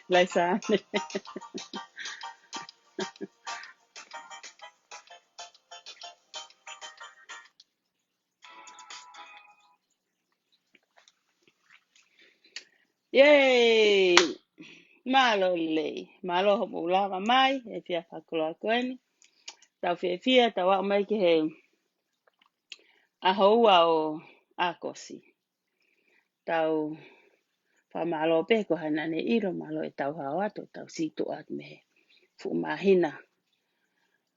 Laisa. Yay! Malo le. Malo ho lava mai e fia whakoloa koeni. Tau fia tau au mai ki he ahoua o akosi. Tau whamalo pe ko hana ne iro malo e tau hao ato tau situ at me fu mahina.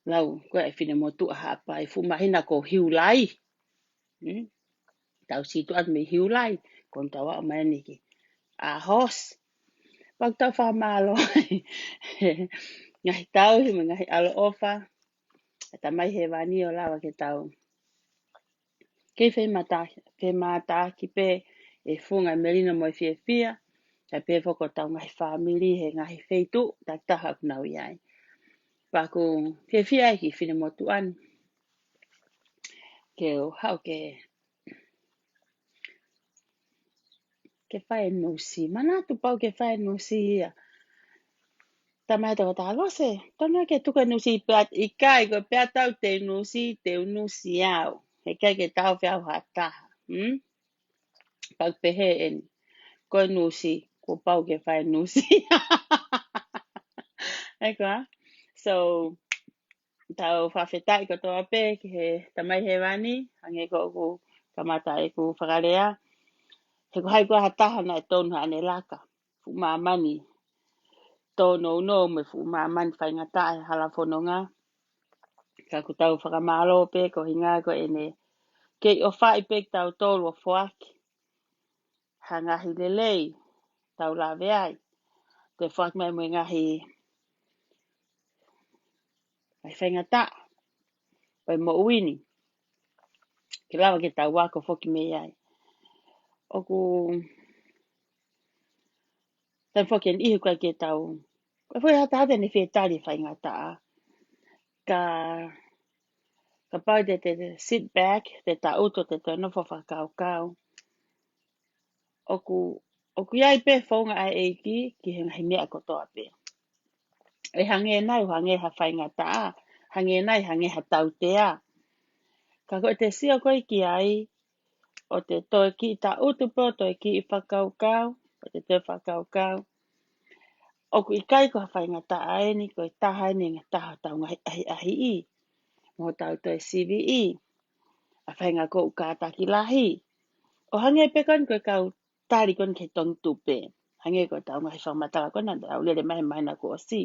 Lau koe e whine motu a hapa e fu mahina ko hiulai. Tau situ at me hiulai. Kon tau au mai ni ki a hos. Pag tau whamalo ngahi tau hi me ngahi alo ofa. Ta mai he wani o lawa ke tau. Ke whi mata ki pe e funga melina mo fia fia. Ta pe foko tau ngahi family he ngahi feitu. Ta taha kunau iai. Paku fia fia ki whine motu an. Ke o hau ke whae nusi. Mana tu pau ke whae nusi ia. Ta mai toko ta lose. Tona ke tuka nusi peat ikai ko peat tau te nusi au. He kai ke tau whiau hataha. Pag pehe en. Koe nusi. Ko pau ke whae nusi. Eko So, tau whawhetai ko toa pe ki he tamai he wani. Hange ko ku kamata e ku whakarea. He ko hai kua hataha na e tonu ane laka. Fu mamani. Tono no me fu mamani whaingata e halafononga. Ka ku tau whakamalo pe ko hinga ko ene. Kei o whai pe tau tolu o whuaki. Hangahi lelei. Tau la veai. Te whak mai mo ngahi. Ai whaingata. Pai mo uini. Ke lawa ke tau wako whoki me iai. Oku. Tai whoki an ihu kai ke tau. Kai whai hata hata ni whetari whaingata. Ka pau te sit back. Te ta uto te te nofo whakau. Oku iai pe whaunga ai eiki. Ki he mea kotoa pe. E hange nai hange ha whaingata. Hange nai hange ha tautea. Ka koe te sia koe ki ai. O te toi ki ta utupo. Toi ki I whakaukau. O te te whakaukau. Oku I kai ko ha whaingata ai ni. Koe taha ni ngā taha tau ahi I. Mo tau toi CVE. A whainga ko ukātaki lahi. O hange pe kon koe kau tari kon ke tong tupe. hange ko tau ngai whamata ko na au lele mai na ko si.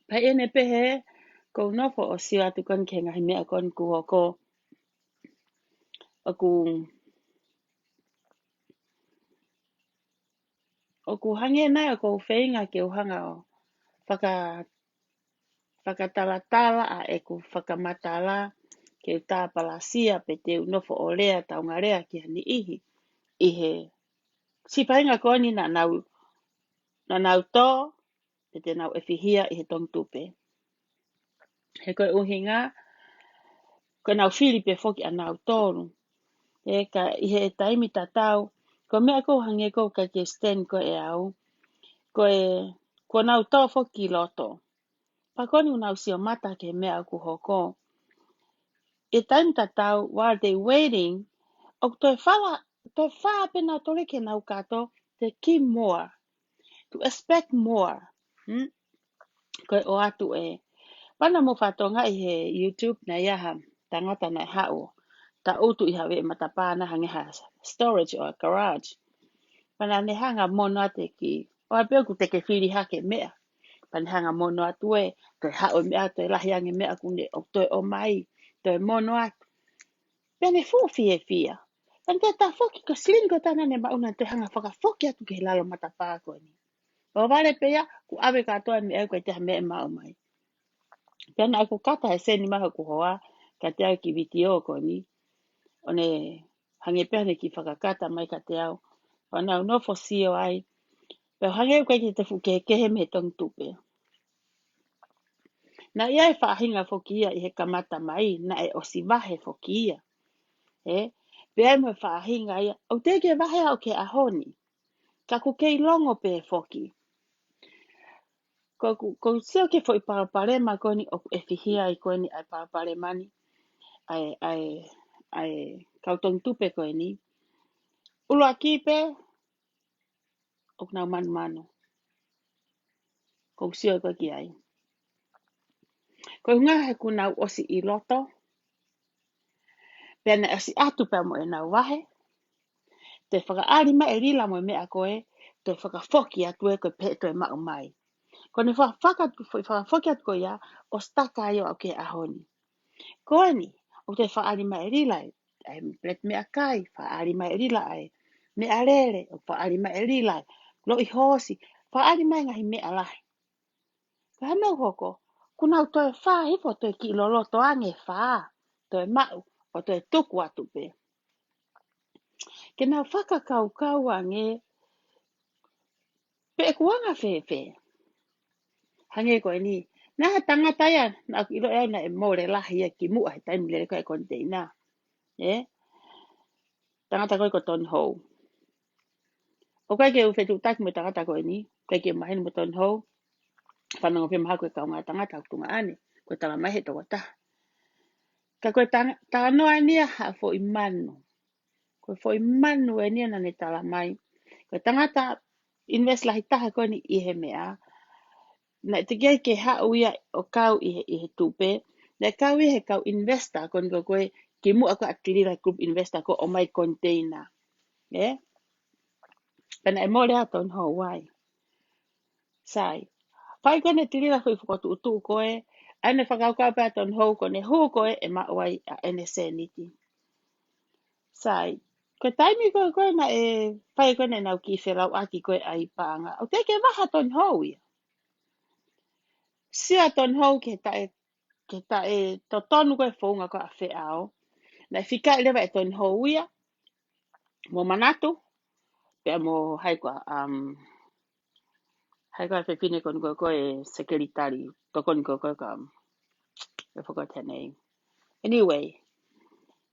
Pai ene pehe ko nofo o si atu kon ke ngai mea kon ku hoko oku hange na ko whainga ke uhanga o whakatalatala a e ku whakamatala ke tā palasia pe te unofo o lea taunga rea ki hani ihi. Ihe si painga koni na nau tō pe te nau ewhihia i he tong tupe. He koe uhinga, koe nau whiri pe whoki a nau tōru. E ka ihe e taimi tatau, ko mea ko hange ko ka ke stand ko e au, ko nau tō whoki loto. Pakoni unau sio mata ke mea ku hoko. E taimi tatau, while they waiting, o toi wha pena tole ke nau kato, te ki more, to expect more. Koe o atu e. Pana mo whatonga i he YouTube na iaha, tangata na hao, ta utu i hawe matapana hange ha storage o garage. Pana ne hanga mono ate ki, o apeo ku teke whiri hake mea. Pana hanga mono atu e, toi hao mea, toi lahi ange mea kune, o toi o mai, toi mono atu. Pene fufi e fia. Pana te ta foki ka slingo tana ne mauna te hanga whaka foki atu ke lalo matapaa koe ni. O vale pea, ku awe katoa me au koe te mea mau mai. Pena aku kata he seni maha ku hoa, ka te au ki vitio ko ni, o ne hange pehne ki whakakata mai ka te au, o nau nofo sio ai, peo hange koe ki te fuke kehe me tong tupe. Na ia e whaahinga fokia i he kamata mai, na e osi wahe fokia. Pea mo whaahinga ia, o teke wahe au ke ahoni, ka ku kei longo pe foki. Ko sio ke fo i paraparema koe ni, o e fihia i koe ni ai paraparemani, ai kautong tupe koe ni. Ulua kipe, o nau manu. Ko sio koe ki ai. Ko ngā he ku nau osi i loto, pēne osi atu pēr mo e nau wahe, te whakaari mai e rila mo e mea koe, te whakafoki atu e koe pe to e mau mai. Ko ne whakafoki atu koe ia, o staka ai o ke ahoni. Koe ni, o te whaari mai e rila ai bret mea kai, whaari mai e rila ai, mea rere, o whaari mai e rila ai, lo i hosi, whaari mai ngahi mea lahi. Ka hameu hoko, kuna toi wha hifo toi ki lolo to ange wha, toi mau, o toi tuku atu pe. Ke nau whakakau ange, pe e kuanga whewhe. Hange koe ni, nā ha tangata ia, nā ki ilo ea na e more lahi e ki mua he taimi lere koe konteina. Tangata koe ko ton hou. O kai ke uwhetu taki mo tangata koe ni, kai ke mahini mo ton hou, whanongo pia maha koe kaunga tangata kutunga ane, koe tala mai he toko taha. Ka koe tā noa nia ha fo i manu. Koe fo i manu e nia na ne tala mai. Koe tangata invest lahi taha koe ni i he mea. Na te kia ke hau ia o kau i he tupe. Na kau i he kau investor koe ni koe ki mua ko atirira group investor ko o mai container. Pena e mole aton ho wai. Sai. Whai koe ne tirira koe whakotu utu koe. Ane whakaukau pe aton ho koe hu koe e mawai a NSA niti. Sai. Koe taimi koe na e whai koe ne nau ki wherau aki koe ai pānga. O te ke waha ton ho ia. Sia ton ho ke ta e to tonu koe whaunga koe a whe ao. Na whika i lewa e ton ho ia. Mo manatu. Pea mo haikoa haikoa whewhine koe sekeritari. To koe ka e whakata nei. Anyway.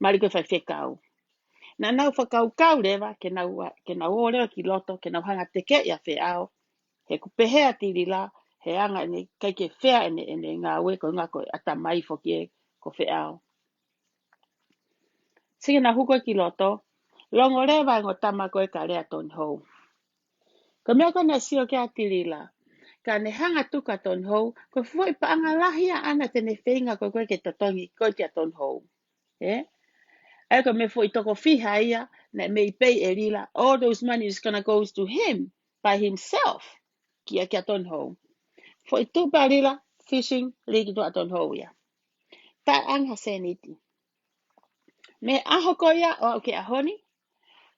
Mari koe whai whekau. Na nau whakau lewa ke nau o lewa ki loto ke nau hanga teke ia whe ao. He kupehea tiri la. He anga ene kai ke whea ene ngā ue ko ngā koe ata mai whoki e ko whe ao. Sige na huko ki loto. Longo lewa ngo tama koe ka rea ton hou. Ko mea koe na sio ke atiri la. Ka ne hanga tuka ton hou. Ko fwoi pa anga lahia ana tene whenga koe koe ke totongi koe kia ton hou. Eko me fo itoko fiha ia, na me pay elila, all those money is gonna go to him by himself. Kia kia ton ho. Fo itu balila fishing ligi to aton ho ia. Ta ang haseniti. Me ahoko ia o ke ahoni,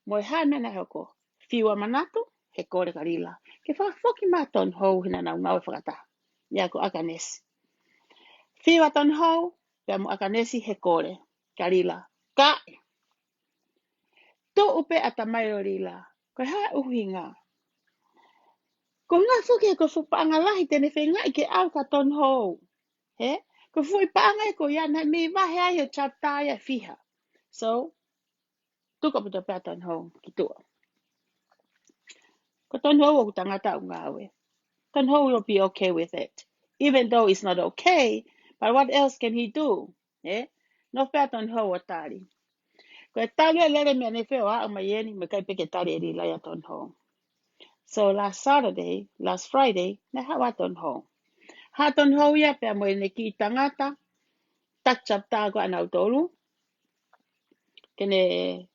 mo hana na hoko. Fiwa manatu, he kore karila. Ke fa foki ma ton ho hina na ngau fakata. Ia ko akanesi. Fiwa ton ho, pe mo akanesi he kore karila. Ka to upe atamai o rila. Ko ha uhinga. Ko ngā fuki ko fu paanga lahi tene whenga i ke au ka ton ho. He? Ko fu i paanga e ko ia na me wahe ai o chapta ia fiha. So, tuka puta pēr ton ho ki tua. Ko ton ho o tangata o ngā awe. Ton ho will be okay with it. Even though it's not okay, but what else can he do? He? No pēr ton ho o tari. Ko e tari a lere mea ne wheo a mai eni me kai peke tari e rila ia ton ho. So last Friday, na hawa ton ho. Ha ton ho ia pe mo ne ki tangata, tak chap ta ko anau tolu. Kene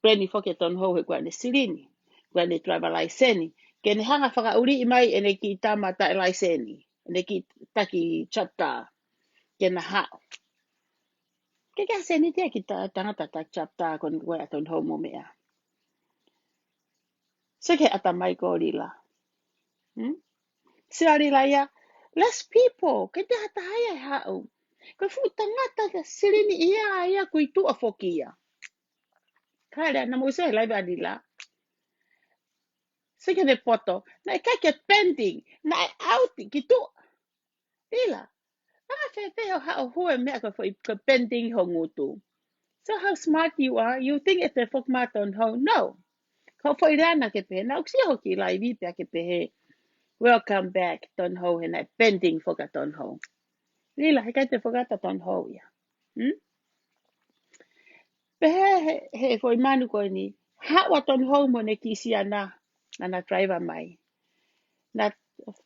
Breni foke ton ho he kwa ne sirini, kwa ne driver license. Kene hanga whaka uri i mai ene ki tama ta license, ene ki taki chap ta, kena hao. Ke ka seni te ki tangata tak chap ta kon kwa ton ho mo mea. So ke ata mai ko rila. Sira rila ia, less people, ke te hata haya hao. Ko fu tangata ka sirini ia kui tu a foki ia. Kare na mo se lai ba rila. Sike de poto, na ka ke pending, na outing ki tu. Rila. Anga fe ho hao hoe mea ko pending ho ngutu. So how smart you are, you think it's a fok maton ho, no. Ko fo irana ke pe, na uksi ho ki lai vi pe ke pe he. Welcome back, ton ho, and I pending for a ton ho. Lila, I got to forget a ton ho, ya. He for manu ko ni, ha wa ton ho mo ne kisi ana, na driver mai. Na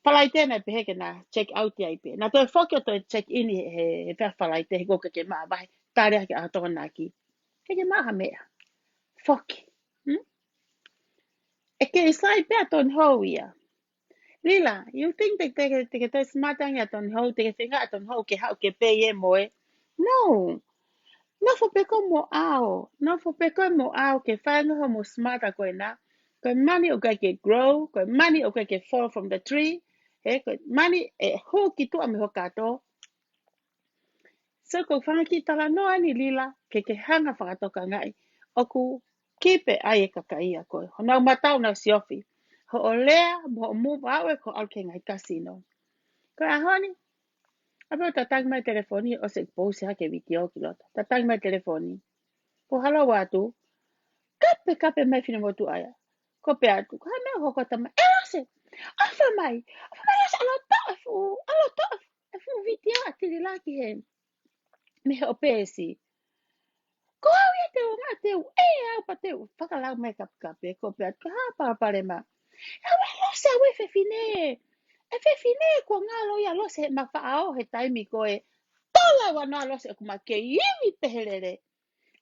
falaite na pe ke na check out ya ipe. Na to fokio to check in he fa falaite he go ke ma ba. Tare ke a to na ki. Ke ma ha me. Fok. E ke sai pe ton ho ya. Lila, you think te smartang ya ton ho, te finga ton ho ke ha ke pe ye moe. No. No fo peko mo ao. No fo peko mo ao ke whainga ho mo smarta koe na. Koe mani o kai ke grow. Koe mani o kai ke fall from the tree. He, koe mani e ho ki tua me ho kato. So ko whanga ki tala noa ni lila ke hanga whakatoka ngai. Oku kipe ai e kakaia koe. Ho nau matau nau siofi. Ho o lea mo o move awe ko au ke ngai kasino. Koe ahoni. Apo tatang mai telefoni o se pose hake video ki lota. Tatang mai telefoni. Ko hala watu. Kape mai fina motu aya. Ko pe atu. Ko hana hoko tama. Ase. Afa mai. Afa mai ase alo to afu. Alo to afu video atiri laki he. Me he opesi. Ko au ia te o ngā te u. E au pa te u. Whakalau mai kape. Ko pe atu. Ko hapa pare ma. Awe lose awe fefine. E fefine ko ngā loia lose he mawhaao he taimi ko e. Tola wana lose e kuma ke iwi peherere.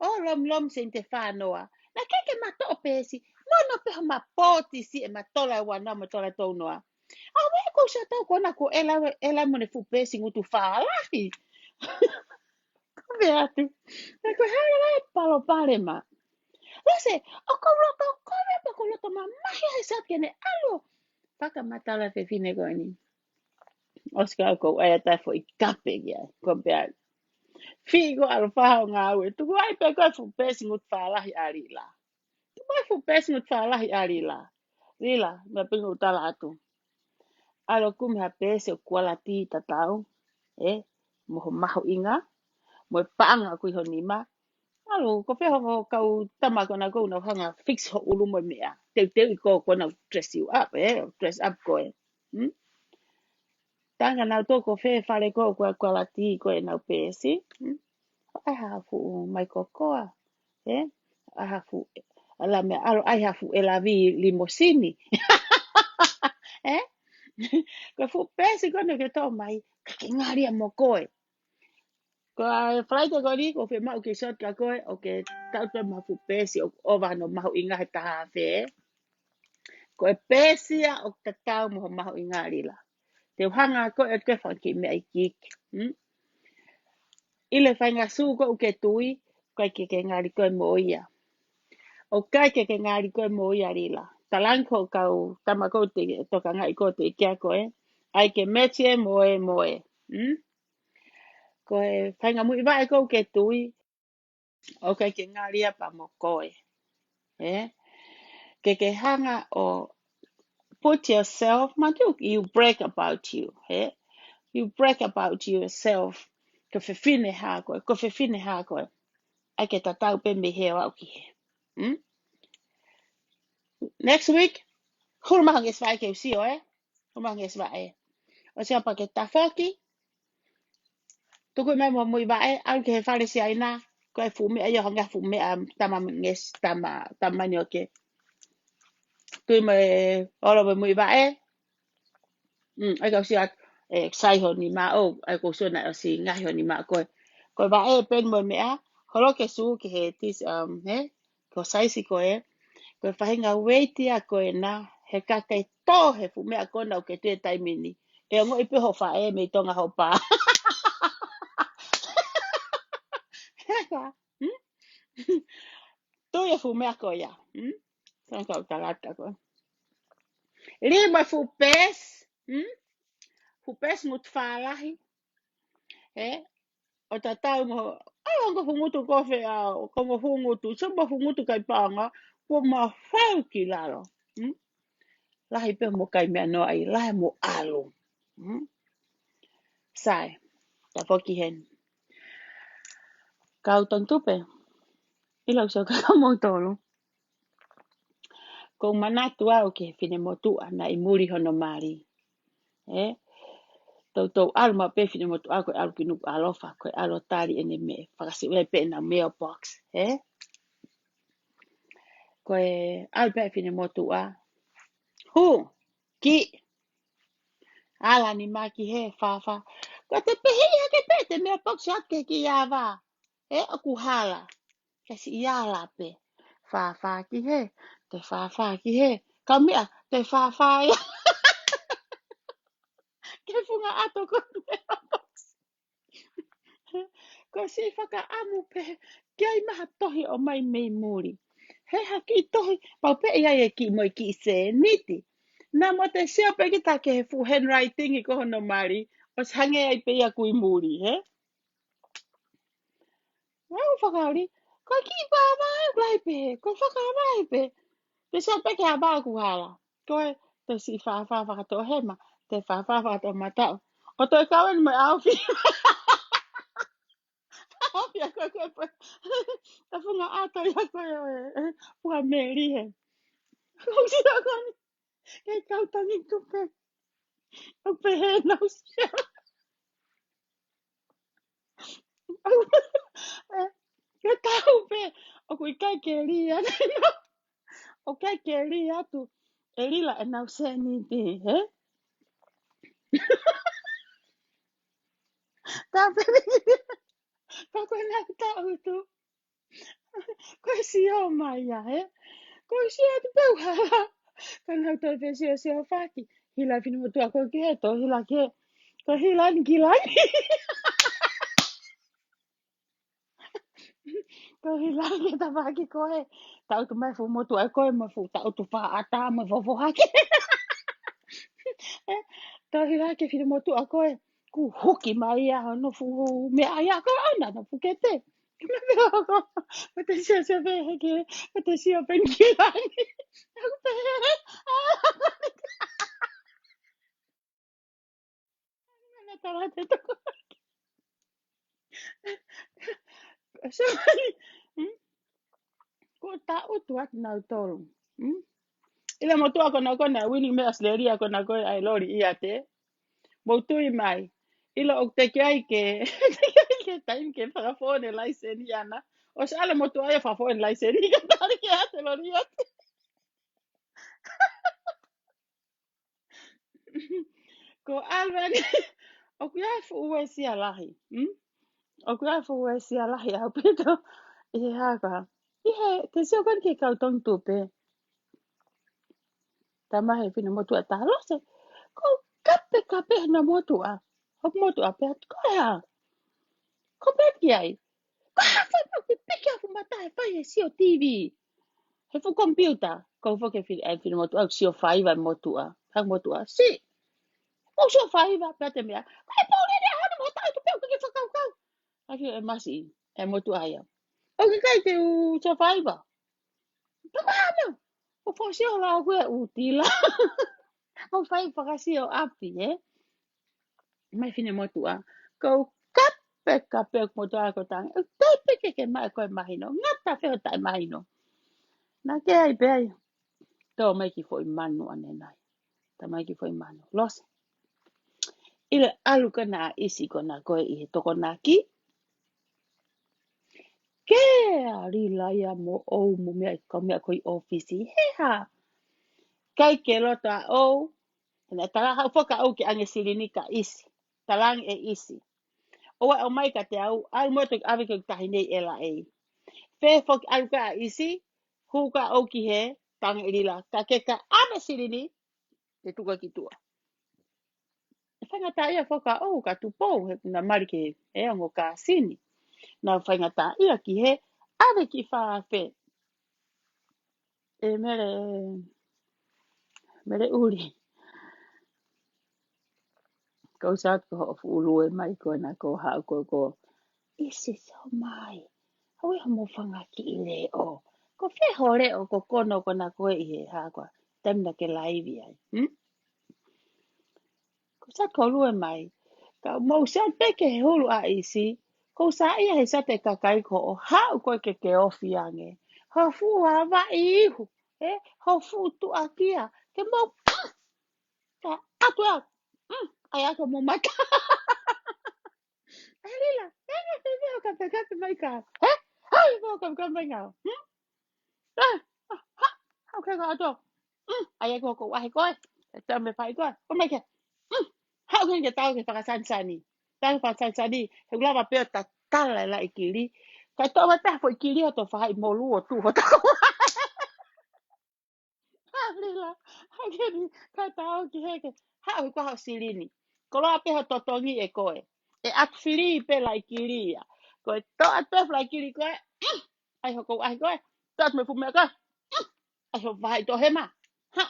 O lom se te whānoa. Na keke mato o pēsi. No peho ma pōti si e matola wana matola taunoa. A wea ko sa tau kona ko ela mone fu pēsi ngutu whaalahi. Ko mea atu. Na ko hara lai palo pare ma. Lase, o ko roto kore pa ko roto ma mahi hai sat kene alo. Paka matala fe fine koe ni. Oska ko aia tai fo I kape kia. Ko mea Figo alo whahao ngā ue. Tuku ai pe koe fu pēsi ngutu whaalahi ari la. Mai fu pēsi ngutu whaalahi ari la. Rila, me pingu utala atu. Alo kume ha pēsi o kuala ti tatau. Moho maho inga. Mo e paanga kui ho nima. Alo, ko wheho ho kau tamako na kou na hanga fix ho ulu mo mea. Teu I ko na dress you up, dress up koe. Tanga nau toko whe whare ko kuala ti koe nau pēsi. Ai hafu mai kokoa. Ai hafu ala me alo ai hafu ela vi limosini. Ko fu pēsi kone ke tō mai, ka ke ngāria mo koe. Ko a Friday ko ni ko fe mau ke shot ka ko o ke tau te mafu pesi o va no mau inga he taha fe. Ko e pesi a o te tau mo mau inga rila. Te hanga ko e ke whanki me ai kik. Ile whainga su ko uke tui kai ke ngari ko e mo ia. O kai ke ngari ko e mo ia rila. Talanko kau tama ko te toka ngai ko te kia ko e. Ai ke metie moe moe. Ko e whainga mui vai ko uke tui. O kai ke ngari apa mo koe. Ke hanga o put yourself, matu, you break about you. You break about yourself. Ko fefine ha koe, ko fefine ha koe. Ai ke tatau pe me heo au ki he. Next week, hurumahang eswai ke usio Hurumahang eswai. O siapa ke tafoki, tuku mai mo mui bae, au ke he whare si aina, ko e fume, ayo hanga fume tama nges, tama nyoke. Tui me oro me mui bae, ai kau siat, sai ho ni ma o, ai ko so na si ngai ho ni ma ko bae pen mo mea, holo ke su ke he tis, ko sai si ko ko whahinga weiti a koe na, he kakai tō he fume a kona o ke te taimini. E ngo ipe ho whae me tonga ho pā. Tō e fume a koe ya. Tōna kau tarata koe. Lima fupes. Fupes mut whālahi. O ta tau mo, ai ongo fungutu kofe a, ko mo fungutu, so mo fungutu kai pānga, ko ma whau ki laro. Lahi pe mo kai mea no ai, lahi mo alo. Sai, ta whoki hen. Kau tang tupe, ilau so ka mo tolu. Ko manatu au ke fine motu ana I muri hono mari. Tau alma pe fine motu au ko alu kinu alofa ko alo tari ene me. Whakasi ue pe na mailbox. Ko alu pe fine motu a. Hu, ki, ala ni maki he fafa. Ko te pehi hake pe te mailbox hake ki yawa. Aku hala. Kasi iala pe. Fafa ki he. Te fafa ki he. Ka mea, te fafa ia. Ke funga ato ko mailbox. Ko si whaka amu pe. Kia I maha tohi o mai mei muri. He haki tohi. Pau pe ia e ki moi ki se niti. Nā mo te seo pe ki take he fu handwriting I ko hono mari. O hange ai pe ia kui muri, Wau whakauri. Ko ki pa vai pe. Ko whakarai pe. Te seo pe ki a bā ku hala. Ko te si whawha whakato hema. Te whawha whakato matau. O toi kawen mai awhi. Awhi a koe koe pe. Ta whunga atai a koe oe. Pua meri he. Kau si a koni. Kei kautangi tupe. O pe he nau si. Ke tau pe. O kui kai ke ri atu. O kai ke ri atu. E rila e nau se ni ti, Ta pe ni. Ka koe nau tau tu. Koe si o mai ya, Koe si atu peu hala. Ka nau toi pe si o si o whaki. Hila finu mutu a koe ki he to. Hila ke. Ko hila ni ki lai. Ko hila ke ta whaki koe. Tau tu mai fu mutu a koe ma fu tau tu wha ata ma fofo haki. Tau hila ke finu mutu a koe. Ku huki mai a no fu me ai a koe ana no fu ke te. Ko te si o si o pe heke. Ko te si o pe ni ki lai. Ko pe. Mana tala te toko. So, ko ta utu at nau tolu. Ile mo tua kona kona winning me asleria kona ko ai lori ia te. Mo tui mai. Ile o te kai ke ke time ke para phone license yana. O sale mo tua ia fa phone license ke tari ke ate lori ia. Ko alwa o ku ia fu ue si alahi. O kua fu e sia lahi au pito. I he haka. I he, te sio kan ke kau tong tupe. Ta mahe fina motu a talo se. Ko kape na motu a. Hok motu a pe at ko ha. Ko pe ki ai. Ko ha fa pa ku pe ki fu mata e fa e sio TV. He fu computer. Ko fu ke fina motu a sio fa iwa motu a. Hak motu a. Si. O sio fa iwa pe te mea. Kai pa ure ha na mota tu pe ku ke fa kau kau. Aki e masi. E motu a ia. O ke kai te u sio fa iwa. Tama. O fo sio la ku e utila. O fai whakasio api, Mai fine motua. Ko kape motua ko tang. Tai peke ke mai koe mahino. Ngata wheo tai mahino. Na ke ai pe ai. Tau mai ki foi manu ane nai. Ta mai ki foi manu. Los. Ile alu ka na isi ko na koe i he toko na ki. Ke ari laia mo ou mo mea ko mea koi ofisi. Heha. Kai ke loto a ou. Na tala hau foka au ke ange silini ka isi. Talang e isi. Oa o mai ka te au motu awe ke tahi nei ela ei. Fe fok au ka isi, huka au ki he, tanga irila, ka ke ka ame sirini, te tuka ki tua. E whangata ia foka au ka tupou, he na marike e ango ka sini. Na whangata ia ki he, ave ki whaafe. E mere uri. Kau saat ko hofu ulue mai ko na ko hao ko isi so mai. Hawi hamo whanga ki i le o. Ko whe hore o ko kono ko na koe i he hākua. Tamina ke laivi ai. Ko sa ko lue mai. Ka mau sa peke he hulu a isi. Ko sa ia he sa te kakai ko o hau koe ke ofi ange. Ha fu ha wa i ihu. Ha fu tu a kia. Ke mau ka atu a. Ai ako mo mata. Alila. Ega te veo ka te kate mai ka. Hai veo ka mai ngau. Okay, go ato. Ai ko ko ai ko. Ta me fai ko. O me ke. Ha ko ke tau ke pa san sani. Ta pa san sani. He la va pe ta kala la ikili. Ka to ba ta fo ikili o to fai mo lu o tu ho ta. Ha lila. Ha ke ni ka tau ki he ke. Ha ko ha silini. Ko la pe ho to tongi e ko e. E akfili pe la ikili ya. Ko to ato la ikili ko. Ai ho ko ai ko. Ta me fu me ko. Ai ho vai to hema. Ha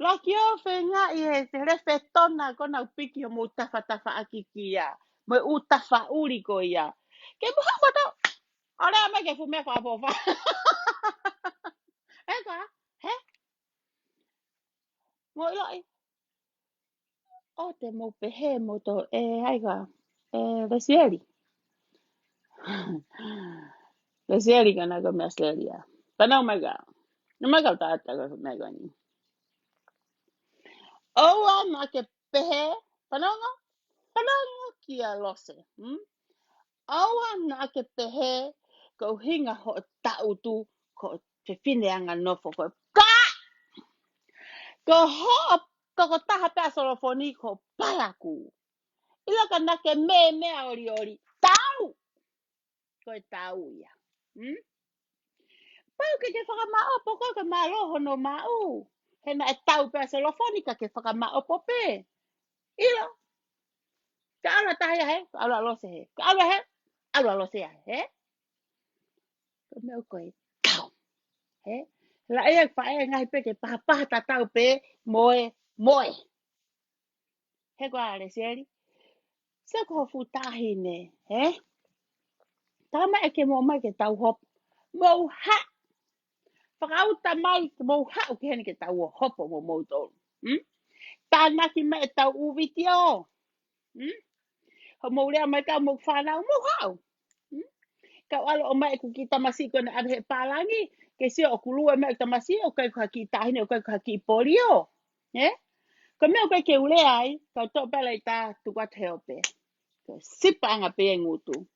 Laki o whenga i he te refe tona kona upiki o mo tafa akikia. Mo utafa uri ko ia. Ke muha koto. Ore ame ke fume kwa pofa. E ka? He? Mo ilo i. O te mo pehe mo to. Haika. Lesieri. Lesieri ka na ko mea sleria. Panau mega. No mega tata ko mega ni. Oa ma ke pehe. Panau ngo? Panau ngo kia lose. Aua na ke pehe ko hinga ho tautu ko te whineanga nofo ko ka ko ho ko taha pe asolofoni ko palaku ilo ka na ke me ori tau ko tau ia pau ke whakamao po ko ka malo hono mau he na e tau pe asolofoni ka ke whakamao po pe ilo ka ala taha he ka ala lose he ka ala he ala lose he ko meu ko tau he la e fa e ngai pe ke pa ta tau pe moe he kwa le seri se ko fu tahi ne he tama e ke mo mai ke tau hop mo ha fa ta mai mo ha o ke ni ke tau hop mo to ta na ki mai tau u vitio ho mo le mai ka mo fa na mo ha ka alo o mai ku ki tamasi ko na he palangi ke si o kulu e mai tamasi o kai ka ki tahi ne o kai ka ki polio he ko me o kai ke ule ai ka to pele ta tu kwa te ope ko sipa anga pe ngutu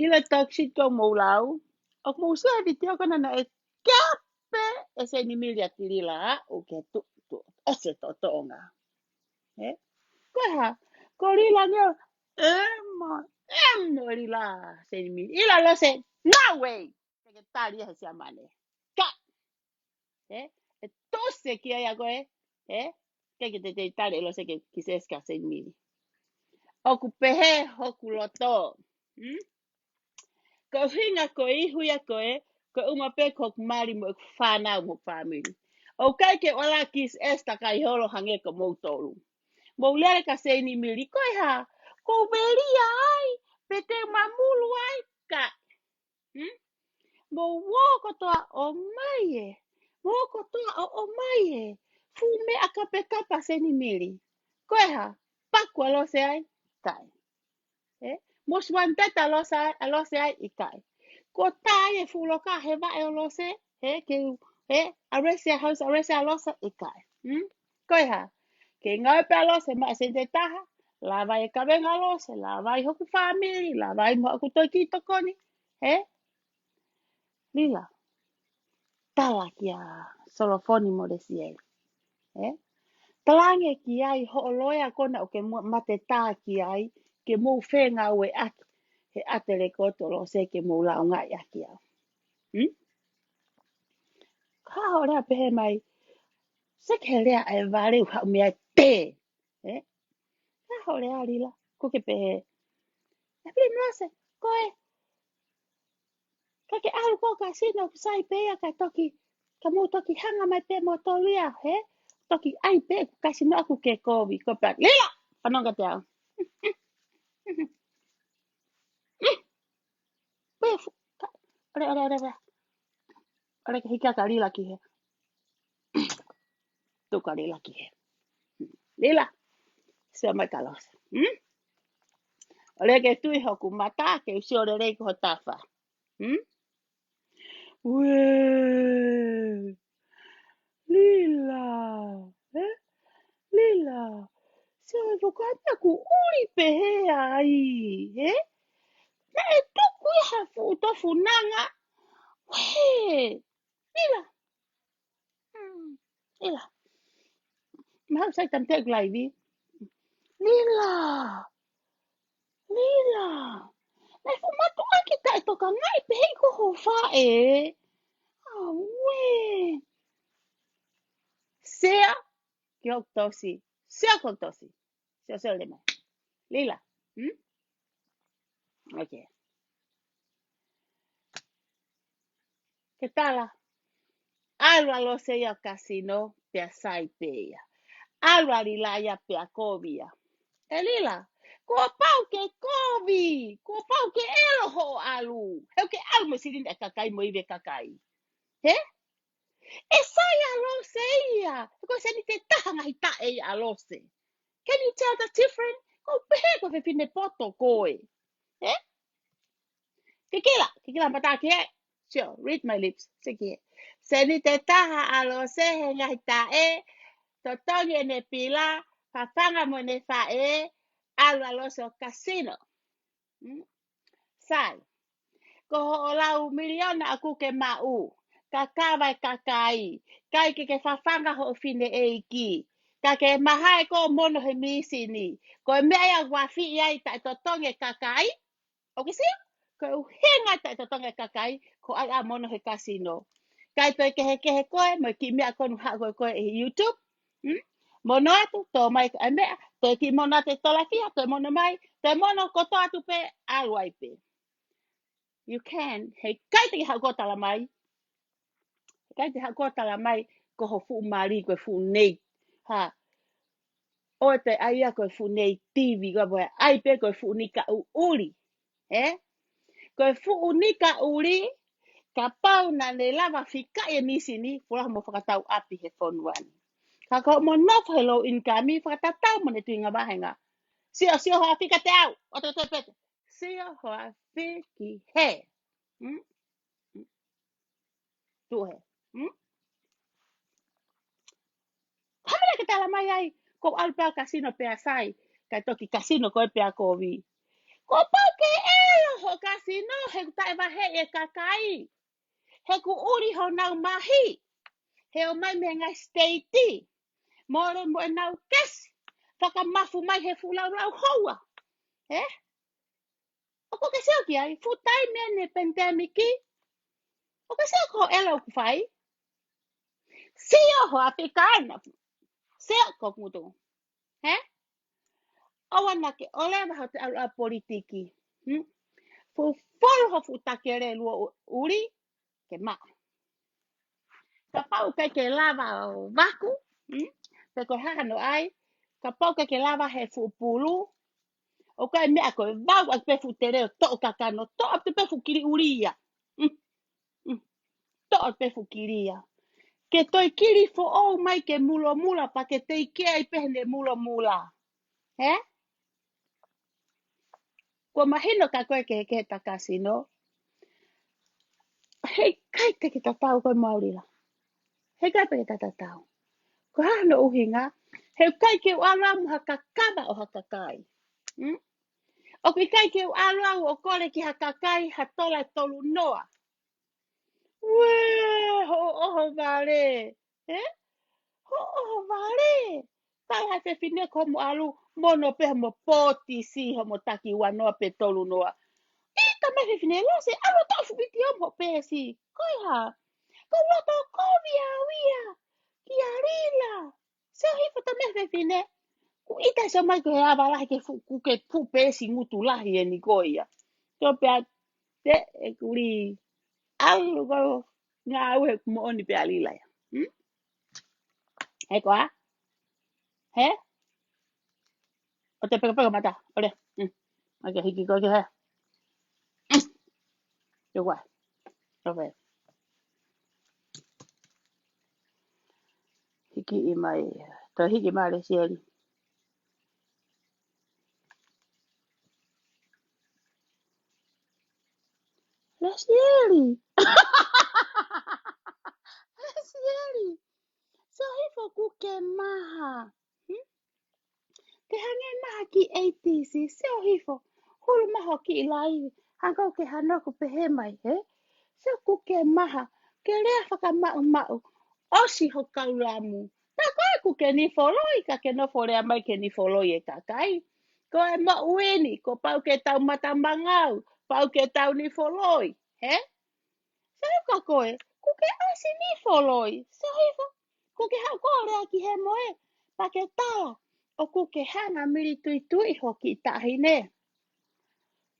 ila taxi ko mo lau o mo sa vitio ko na e kape e se ni milia tilila o ke tu o se to tonga he ko ha ko lila nyo Emo lila sen mi. Ila lo se no way. Que tal ya se amane. Ka eh entonces que hay algo que te tal lo sé que quizás que sen mi. Okupehe hokuloto. Ko hinga ko ihu ya ko uma pe ko mari mo fana mo family. O kai ke ola kis esta kai holo hange ko mo tolu. Mo lere ka se ni mili ko ha. Ko beli ai. Pete mamulu ai ka. Hmm? Mo wo ko toa o mai e. Wo ko toa o mai e. Fu me akape kapa se ni mili. Ko ha. Pakwa lo se ai. Kai. Mos wan tata lo se ai ikai. Ko tai e fulo ka he va e lo se. Ke arese house arese lo se ikai. Ko ha. Ke ngai pe lo se ma se te taha. La vai ka venga lo se, la vai hoku family, la vai mo ku toki tokoni. Lila. Tala kia solofoni mo de siel. Talange ki ai ho loya kona o ke mate tā ki ai ke mo whenga ue aki. He atele koto lo se ke mo la ngai aki au. Ka ora pehe mai se ke lea e vare u hau mea te. Ka ora alila ko ke pehe. E pili mwase koe ka ke alu ko ka sino sai pea ka toki ka mo toki hanga mai pe mo tolia toki ai pe ka sino aku ke kovi ko pa lila anonga te au. Pe ora ora ke hika ka lila ki he. Tu ka lila ki he. Lila se mai kalos. Ole ke tui hoku mata ke usi ore rei ko tafa. Ue. Lila. Lila. Se o vokata ku uri pehe ai. Na e tuku i hafu utofu nanga. Wee. Lila. Lila. Mahau sai tam te glaivi. Lila. Lila. Na fu matu aki ta e toka ngai pehe ko ho fa e. Wee. Sea ki hok tosi. Sea kok tosi. Sea sea lema. Lila. Okay. Que tala? Alwa lo se ya casino pe saipeya. Alwa lila ya pe akovia. Elila. Ko pau ke kovi. Ko pau ke elo ho alu. Heu ke alu mo sirin e kakai mo ive kakai. He? E sai alo se ia. Ko se ni te taha ngai ta e alo se. Can you tell the difference? Ko pehe ko fe fine poto koe. He? Kikila mata ke. Sure, read my lips. Sige. Se ni te taha alo se he ngai ta e. Totongi ne pila. Fafanga mo ne fa e. Alwa lo so casino. Sai. Ko ho lau miliona aku ke mau. Kakawai kakai. Kai ke fafanga ho fine e iki. Ka ke mahai ko mono he misini. Ko mea wafi iai ta totongi kakai. Okay, see? Ko hinga ta totonga kakai ko ai a mono he casino. Kai to ke he koe mo ki mea konu ha koe e YouTube. Mono atu to mai ka mea to ki mono te tola kia to mono mai to mono ko to atu pe alwai pe. You can he kai te ha ko tala mai. Kai te ha ko tala mai ko ho fu mari ko fu nei. Ha. O te ai a ko fu nei TV ko boe ai pe ko fu ni ka uri. Ko fu ni ka uri. Ka pau na ne lava fika e nisi ni fura mo whakatau api he phone one. Ka ko mo nof hello in ka mi whakatau mo ne tuinga wahenga. Sio hoa fika te au. O te pete. Sio hoa fiki he. Tu he. Hamele ke tala mai ai. Ko alpea casino pea sai. Kai toki casino ko e pea ko vi. Ko pau ke elo ho casino he tae wahe e kakai. He ku uri ho nau mahi. He o mai me ngai statei. More mo e nau kesi. Whakamafu mai he fulau lau hoa. seo ki ai, futai mene pandemiki. O ka seo ko elo ku fai. Seo ho Afrikana. Seo ko kuto. He? Awana ke ole ba te ala politiki. Fu folo ho futakere luo uri ke ma. Ka pau ke lava o vaku. Pe ko haka no ai. Ka pau ke lava he fu pulu. O ka me ako vau ak pe fu tere to kakano to ap pe fu kiri uria. To ap pe fu kiria. Ke toi kiri fo o mai ke mulo mula pa ke te ke ai pehne mulo mula. He? Ko mahino ka koe ke takasino. Hei kai te ki tatau koe maurila. Hei kai pe ke tatau. Ko hano uhinga. Hei kai ke alamu haka kaba o haka kai. O ki kai ke alamu o kore ki haka kai hatola tolu noa. Wee, ho vale. Eh? Ho vale. Tai ha te fine ko mo alu mono pe mo poti si ho mo taki wanoa pe tolu noa. Ita me fine lo se alo to fubiti o mo pe si. Koi ha. Ko loto ko wia. Ki arila. Se hi fata me fine. Ku ita se mai ko ha bala ke fu ke pu pe si mutu lahi e ni koia. To pe te e kuri alu ko nga we mo oni pe alila ya. He kwa? He? O te pega mata. Ore. Okay, hiki ko ke ha. Yo kwa. Okay. Hiki i mai. To hiki mai le sieri. Le sieri. Le sieri. So hifo ku ke maha. Ke hange maha ki 80s. So hifo. Hulu maha ki ilai. Hanko ke hanoko pe he mai, he? So ku ke maha. Ke rea whaka mau. Osi ho kaulamu. Ta koe ku ke ni foloi. Ka ke no forea mai ke ni foloi e kakai. Ko e ma ueni. Ko pau ke tau matambangau. Pau ke tau ni foloi. He? So ka koe. Ku ke osi ni foloi. So hifo. Ku ke hau koe rea ki he moe. Pa ke tala. O ku ke hanga miri tui tui hoki tahi ne.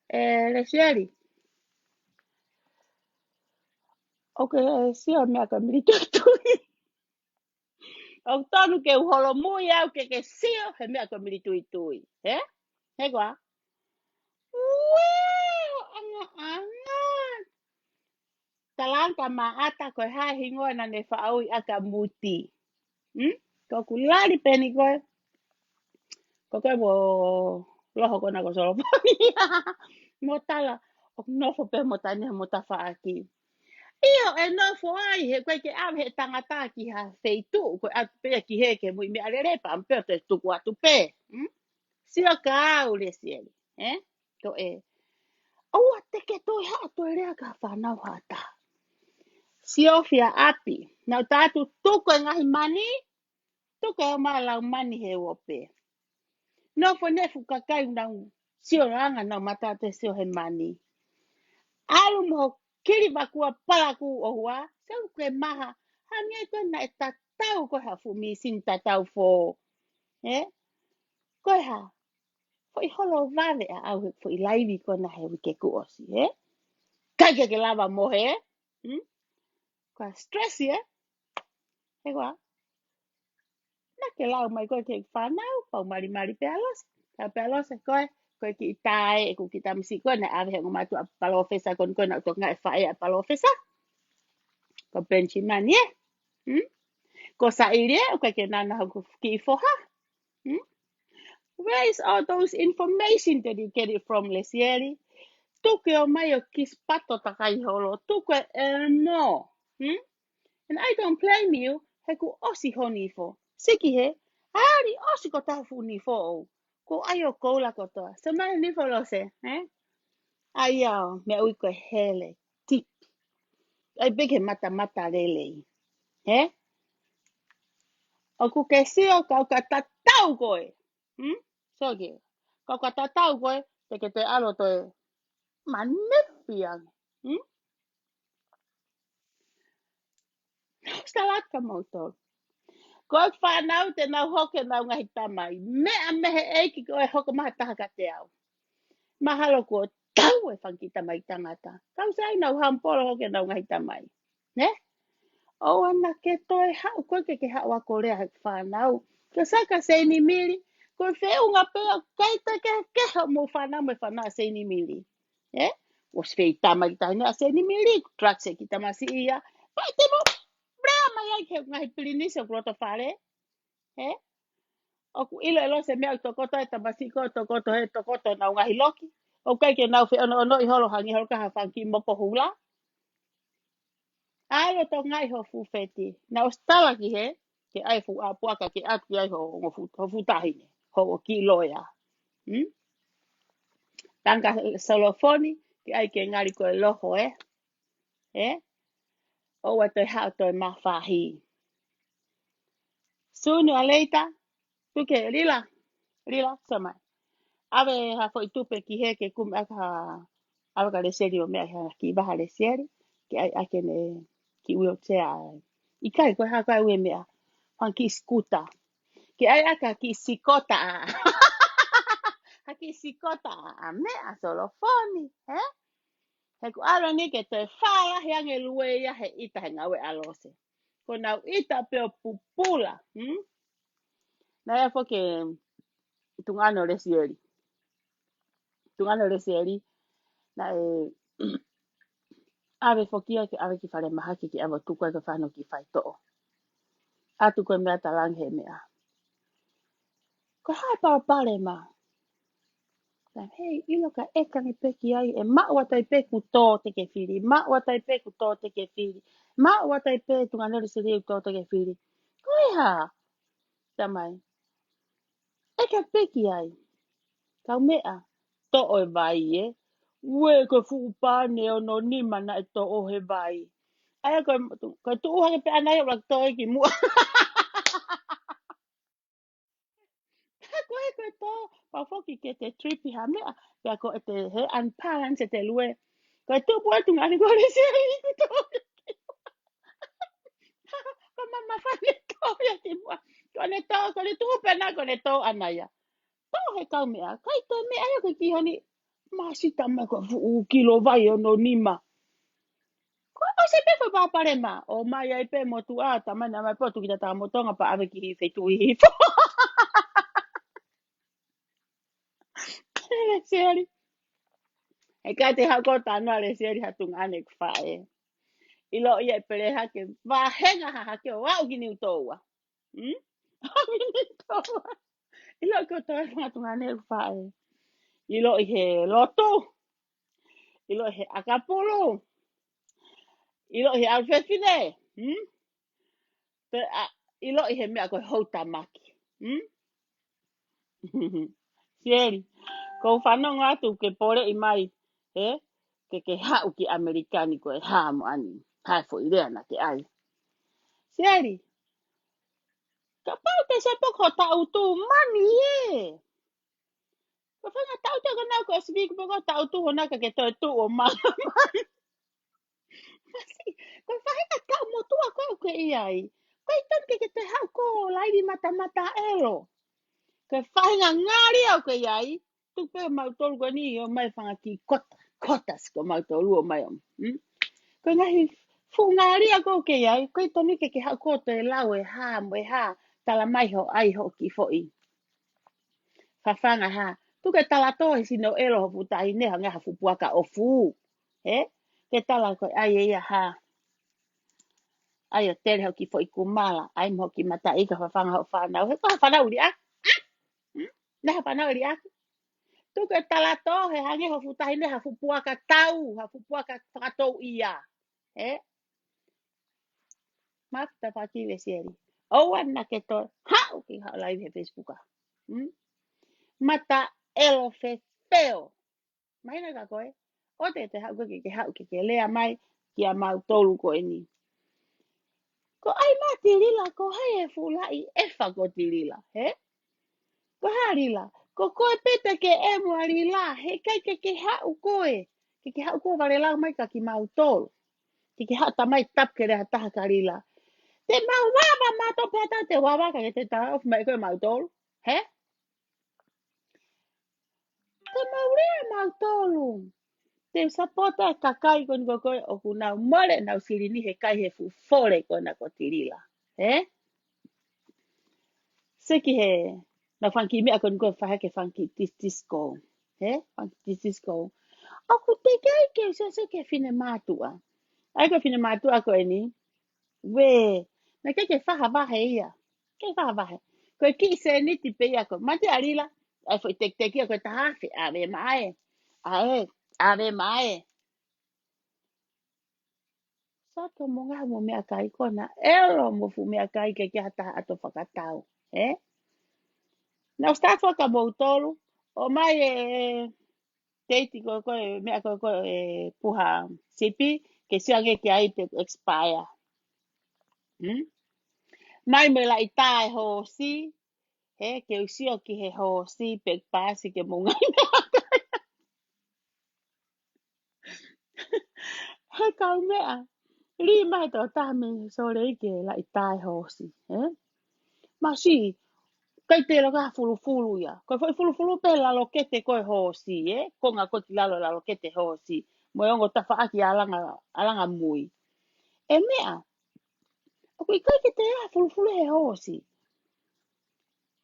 Le sieri. Ok, sio mea ka miri tui tui. O tonu ke uholo mui au ke sio he mea ka miri tui tui. He? He kwa? Wow, anga. Talanta maata koe hae hingoa na ne whaaui aka muti. Ko kulari peni koe. Ko koe mo loho kona ko solo poni. Mo tala. O nofo pe mo tani mo ta whaaki. Iyo e nofo ai he koe ke au he tangata ki ha feitu. Koe atu pe ki he ke mui me arere pa ampeo te tuku atu pe. Sio ka au le sieli. Ko e. Oua teke toi haa toi rea ka whanau hata. Siofia api. Nau tātu tuko e ngahi mani. Tuko e maa lau mani he wope. No fo nefu kakai nau. Sio ranga nau mata te sio he mani. Alu mo kiri wakua palaku o hua. Seu ke maha. Hange koe na e tatau koe ha fumi sin tatau fo. Koe ha. Fo i holo vave a au fo i laivi koe na he wike kuosi. Kai ke lava mo he. Koe stress he koa. Na ke lau mai koe ke whanau, pau mari pe alos. Ka pe alos e koe ki tae e ku ki tamisi koe na ave he ngumatu a palo fesa kon koe na utok ngai whae a palo fesa. Ko benchi mani Ko sa irie, koe ke nana haku ki i foha. Where is all those information that you get it from, Lesieri? Tuke o mai o kis pato takai holo. Tuke no. And I don't blame you. He ku osi honi fo. Siki he. Ari osi ko tafu ni fo o. Ko ayo koula ko toa. So mai ni fo lo se. Ayao. Me ui ko hele. Tip. Ai beke mata lele. O ku ke sio kau ka tatau koe. So ke. Kau ka tatau koe. Te ke te alo toe. Manefiang. Salaka motor. Ko whanau te nau hoke nau ngahi tamai. Mea mehe eiki ko e hoko maha taha ka te au. Mahalo ko tau e whankita mai tangata. Kau sai nau hampolo hoke nau ngahi tamai. Ne? O ana ke toi hau koe ke hau a korea he whanau. Ka saka se ni mili. Ko wheu ngā pēo keita ke hau mo whanau me whanau se ni mili. Eh? O svei tamai tahina se ni mili. Trak se ki tamasi ia. Pai te mo. Brea mai ai ke ngahi pilinisi o kroto whare. Eh? O ku ilo elo se mea tokoto e tamasi ko tokoto he tokoto na ngahi loki. O kai ke nau whi ono i holo hangi holo ka hawhanki mopo hula. Ai o to ngai ho fu feti. Na o stala ki he. Ke ai fu a puaka ke atu ai ho fu tahine. Ho o ki loia. Tanga solofoni. Ke ai ke ngari ko e loho e. O wa toi hao toi mawhahi. Sunu a leita. Tuke lila. Lila samai. Ave ha foi tupe ki he ke kum aka. Ave ka le seri o mea ki baha le seri. Ke ai ake ne ki wheelchair. I kai koe ha kai ue mea. Pan ki skuta. Ke ai aka ki sikota. Haki sikota a mea solofoni. He ku alo ni ke te whaia he ange lue ia he ita he ngawe alose. Ko nau ita peo pupula. Na ea fo ke tungano le sieri. Tungano le sieri. Na e ave fo kia ke ave ki whare mahaki ki ava tukua ke whano ki whai to'o. Atu koe mea talang he mea. Ko hai pao pare ma. Hei, ilo ka eka ni peki ai, e maua tai peku tō te ke whiri, maua tai peku tō te ke whiri, maua tai pe tunga nere se reu tō te ke whiri. Koe ha, tamai, eka peki ai, kau mea, tō o e vai e, ue koe fuupane o no ni mana e tō o he vai. Aia koe tu uhange pe anai o rak tō e ki mua. Koe koe tō, pa foki ke te tripi ha mea, pia ko e te he anpalan se te lue. Koe tu pua tunga ni kore se i kuto. Ko mama whane tō ia ki mua. Kone tō, kone tu pena kone tō anaya. Tō he kau mea, kai tō mea aia koe ki honi. Masita mai koe fu kilo vai o no nima. Koe o se pefo pāpare ma. O mai ai pe mo tu a tamana mai potu ki ta tā motonga pa ave ki hi feitu i hifo. Seari. E kai te hako tānoa le seari hatunga ane kwhae. Ilo ia pere hake wahenga ha hake o wau ki ni utoa. Au ni toa. Ilo ko toa hatunga ane kwhae. Ilo i he loto. Ilo i he akapolo. Ilo i he alfefine. Ilo i he mea koe houtamaki. Sieri. Ko whanonga atu ke pore i mai. Ke hau ki Amerikani koe hāmo ani. Hai fo i rea na ke ai. Sieri. Ka pau te sepok ho tau tu mani e. Ko whanga tau te kanau ko speak poko tau tu ho naka ke toi tu o mama. Ko whahinga kau mo tua koe ke iai. Koe tonke ke te hau ko lairi mata mata ero. Ko whahinga ngāri au ke iai. Tupe o mautolu ko ni o mai whanga ki kota. Kotas ko mautolu o mai om. Ko ngahi fu ngāri au ko ke iai. Koe tonke ke hau ko te lau e hā mo e hā. Tala mai ho ai ho ki foi. Whawhanga ha. Tuke tala tohe sino elo ho putahi neha ngaha fupuaka o fu. Ke tala koe ai e ia ha. Ai o tere ho ki foi kumala. Ai mo ki mata ika whawhanga ho whanau. He koha whanau ri ak. Neha whanau ri ak. Tuke tala tohe hange ho putahi neha fupuaka tau. Ha fupuaka whakatou ia. Mafta whakiwe sieri. Oana ke to. Hau ki hau live he Facebooka. Mata elo fe feo. Mahina ka koe. O te hau ke hau ke lea mai. Ki a mau tolu koe ni. Ko ai mā te rila, ko hai e fulai efa ko te rila, Ko hai rila, ko koe peta ke e mua rila, he kai ke hau koe, ke hau ko vale la mai ka ki mau tol. Ke ha tamai tap ke le hata karila. Te mau wawa ma to peta te wawa ka te ta of mai ko mau tol. He? Te mau le mau tolu. Te sapota ka kai kon ko ko o ku na mole na sirini he kai he fu fore ko na ko tirila. He? Seki he na fanki me akon ko fa ke fanki disco. He? Fanki disco. Aku te kai ke se ke fine matua. Ai ko fine matua ko ni. We, na ke faha vahe ia. Ke faha vahe. Ko ki se ni ti pe ia ko. Mate arila. Ai foi tek ia ko tahafi. Ave mae. Ave mae. Sa to mo nga mo mea kai kona. Ero mo fu mea kai ke hata ato whakatau. Eh? Na sta whaka mo tolu. O mai teiti ko mea ko puha sipi. Ke siange ki ai te expire. Hmm? Mai me la itai ho si. He ke usio ki he ho si pe pasi ke mo ngai. He kau mea. Li mai to ta me so le ke la itai ho si. He? Ma si. Kai te roga fulu fulu ya. Ko foi fulu fulu pe la lokete ko ho si. Ko nga ko ti la lokete ho si. Mo yongo ta fa aki alanga mui. E mea. Ko i kai ke te fulu fulu he ho si.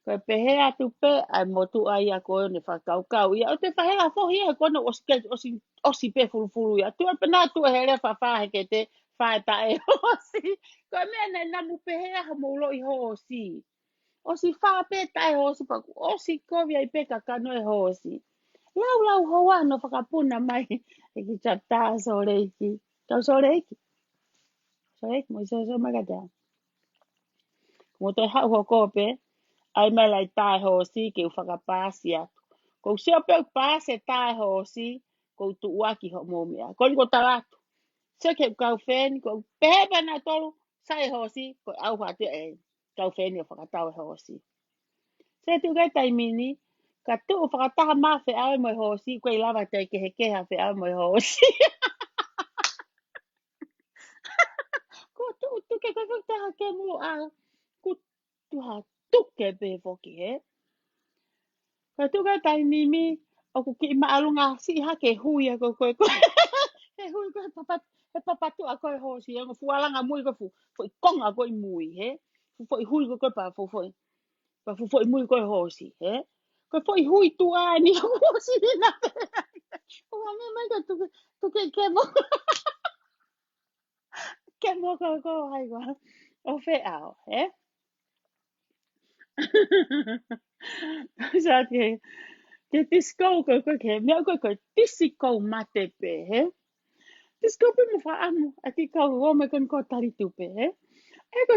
Ko pehe atu pe ai motu ai a ko ne whakau kau ia o te whahela fo ia ko no osi pe fulu fulu ia tu pe na tu hele whawhahe ke te whae ta e hosi ko mea nei namu pehe ha mo lo i hosi osi wha pe ta e hosi pa osi kovia i pe ka kano e hosi lau hoa no whakapuna mai e ki chapta so reiki tau so reiki mo so magata mo te hau ho kope ai mai lai tai ho si ke whakapasi atu. Ko sio pe pase tai ho si ko tu waki ho mo mea. Ko ni ko taratu. Se ke kau fen ko pebe na tolu sai ho si ko au hatu e kau fen e whakatau ho si. Se tu kai tai mini ka tu whakataha ma fe au mo ho si ko i lava te ke he keha fe au mo ho si. Ko tu ke whakataha ke mu a ku tu ha tu ke pe foki he. Ka tu ka tai nimi o ku ki maalunga si ha ke hui a ko he hui ko he papa tu a ko ho si ngo fualanga mui ko fu konga ko mui he fu hui ko pa fu mui ko ho si he ko fu hui tu a ni ho si na o me mai ka tu ke mo ko hai ko o fe ao he sa ke disco ko ke me ko disco mate pe he disco pe mo fa amo ati ka ro me kon ko tari tu pe he e ko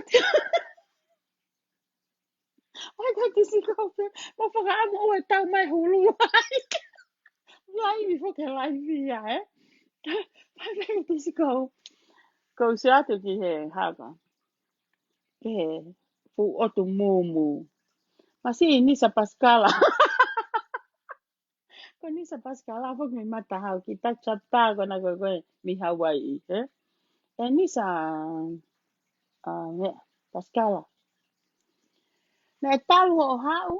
ai ka disco pe mo fa amo o ta mai hulu lai mi fo ke lai via he pa ke disco ko se ate ki he haka ke he fu o tu mumu ma si ni sa pascala ko ni sa pascala fo mi mata ha ki ta chata ko na ko mi hawaii he e ni sa me pascala na talu o hau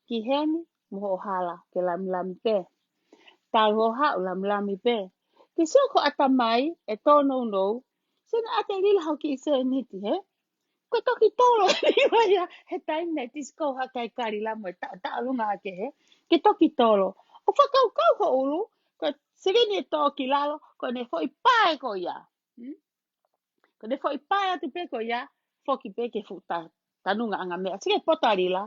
ki heni mo ho hala ke lam pe talu o hau lam pe ki so ko atamai e tono no sina ate lila ho ki se ni ti he ko toki tolo ni waya he time net disco ha kai kari la mo ta lunga ke he ke toki tolo o fa kau ko ulu ko sirini toki lalo ko ne foi pai ko ya ko ne foi pai atu pe ko ya foki pe ke futa tanunga anga me asike potarila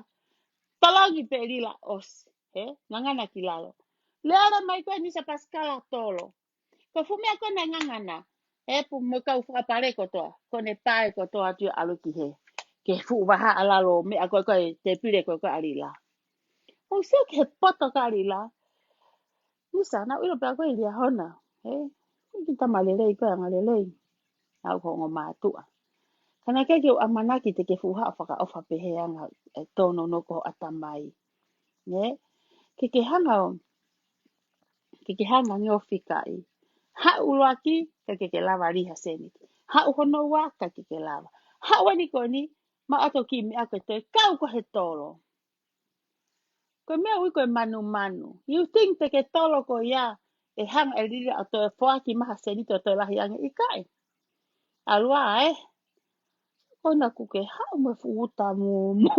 talangi pe lila os he ngangana kilalo leara mai ko ni sa paskala tolo ko fumia ko na ngangana e pu mo ka ufa pare ko to ko ne pai ko to atu alu ki he ke fu waha alalo me ko te pire ko alila o se ke poto ka alila musa na ulo pa ko ilia hona he kita malele ko malele au ko ngoma tu kana ke ke amana ki te ke fuha faka ofa pe he anga e tono no ko atamai ne ke hanga ke hanga ni ofika Ha uloaki ka ke lava riha seni. Ha uhono wa ka ke lava. Ha wani koni ma ato ki mi ako te kau ko he tolo. Ko mea ui koe manu manu. You think te ke tolo ko ia e hang e riri a to e whaaki maha seni to to lahi ange i kai. Alua Kona kuke hao me fu uta mu mu.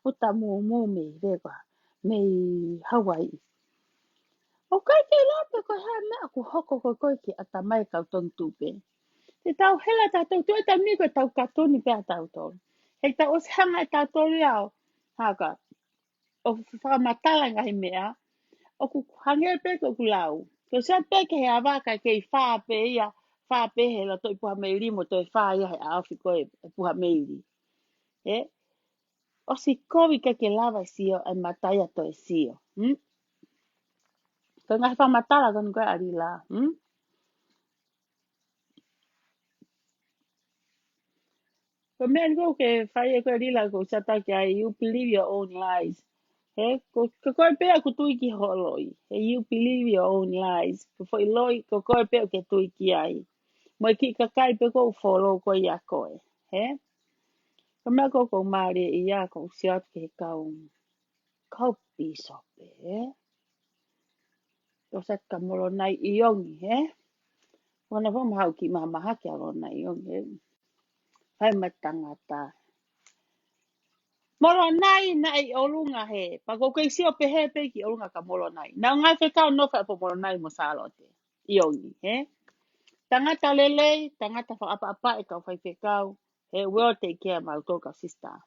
Uta mu mu me rewa. Me Hawaii. O kai ke lape ko ha mea ku hoko ko koe ki ata mai kau ton tupe. Te tau hela tātou tu e ta mi koe tau katoni pe a tātou. Hei tau os hanga e tātou riao. Haka. O whakamatala ngahi mea. O ku hange pe ko ku lau. Ko sa pe ke he awaka ke i wha pe ia. Wha pe he la toi puha meiri mo toi wha ia he awhi koe e puha meiri. Eh? O si kovi ke lava sio ai matai ato e sio. Ko ngahi whamatala koni koe ari la. Ko mea ko ke whai e koe rila ko sa taki ai you believe your own lies. He, ko koe pea ko tui ki holoi. He, you believe your own lies. Ko foi loi, ko koe pea ke tui ki ai. Mo ki ka kai pe ko follow ko ia koe. He? Ko mea ko maari i ia ko siat ke kau. Kau piso pe, he? Ko sa ka molo nai i ongi, he? Wana fo mahau ki maha ki alo nai i ongi, he? Hai matangata. Molo nai na i olunga he. Pa ko kei sio pe he pe ki olunga ka molo nai. Na ngai fe kau no fa po molo nai mo salote. I ongi, he? Tangata lelei, tangata apa e kau fai fe kau. He, will take care mau tō ka sister.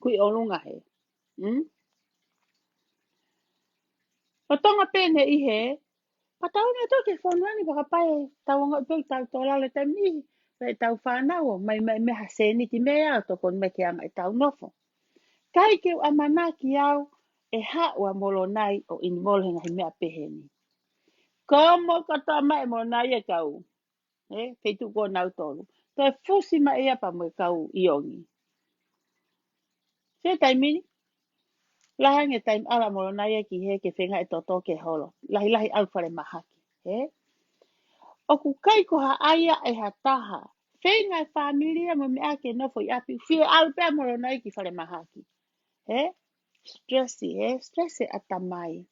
Kui olunga he. O tonga pene i he, pa tau ne toke whanani waka pai tau ngot pui tau tō lale tam ni. Pai tau whanau, mai haseni ki mea o toko me ke anga i tau nofo. Kai ke u amana ki au, e ha ua molo nai o involve hinga hi mea peheni. Komo kata mai molo nai e kau. Kei tu ko nau tolu. To e fusi ma ea pa mo e kau iongi. Se taimini, laha nge taim ala molo nai e ki he ke whenga e toto ke holo. Lahi au whare mahaki. O ku kai ko ha aia e ha taha. Whenga e familia mo me ake nofo i api. Whie alu pia molo nai ki whare mahaki. Stressi atamai.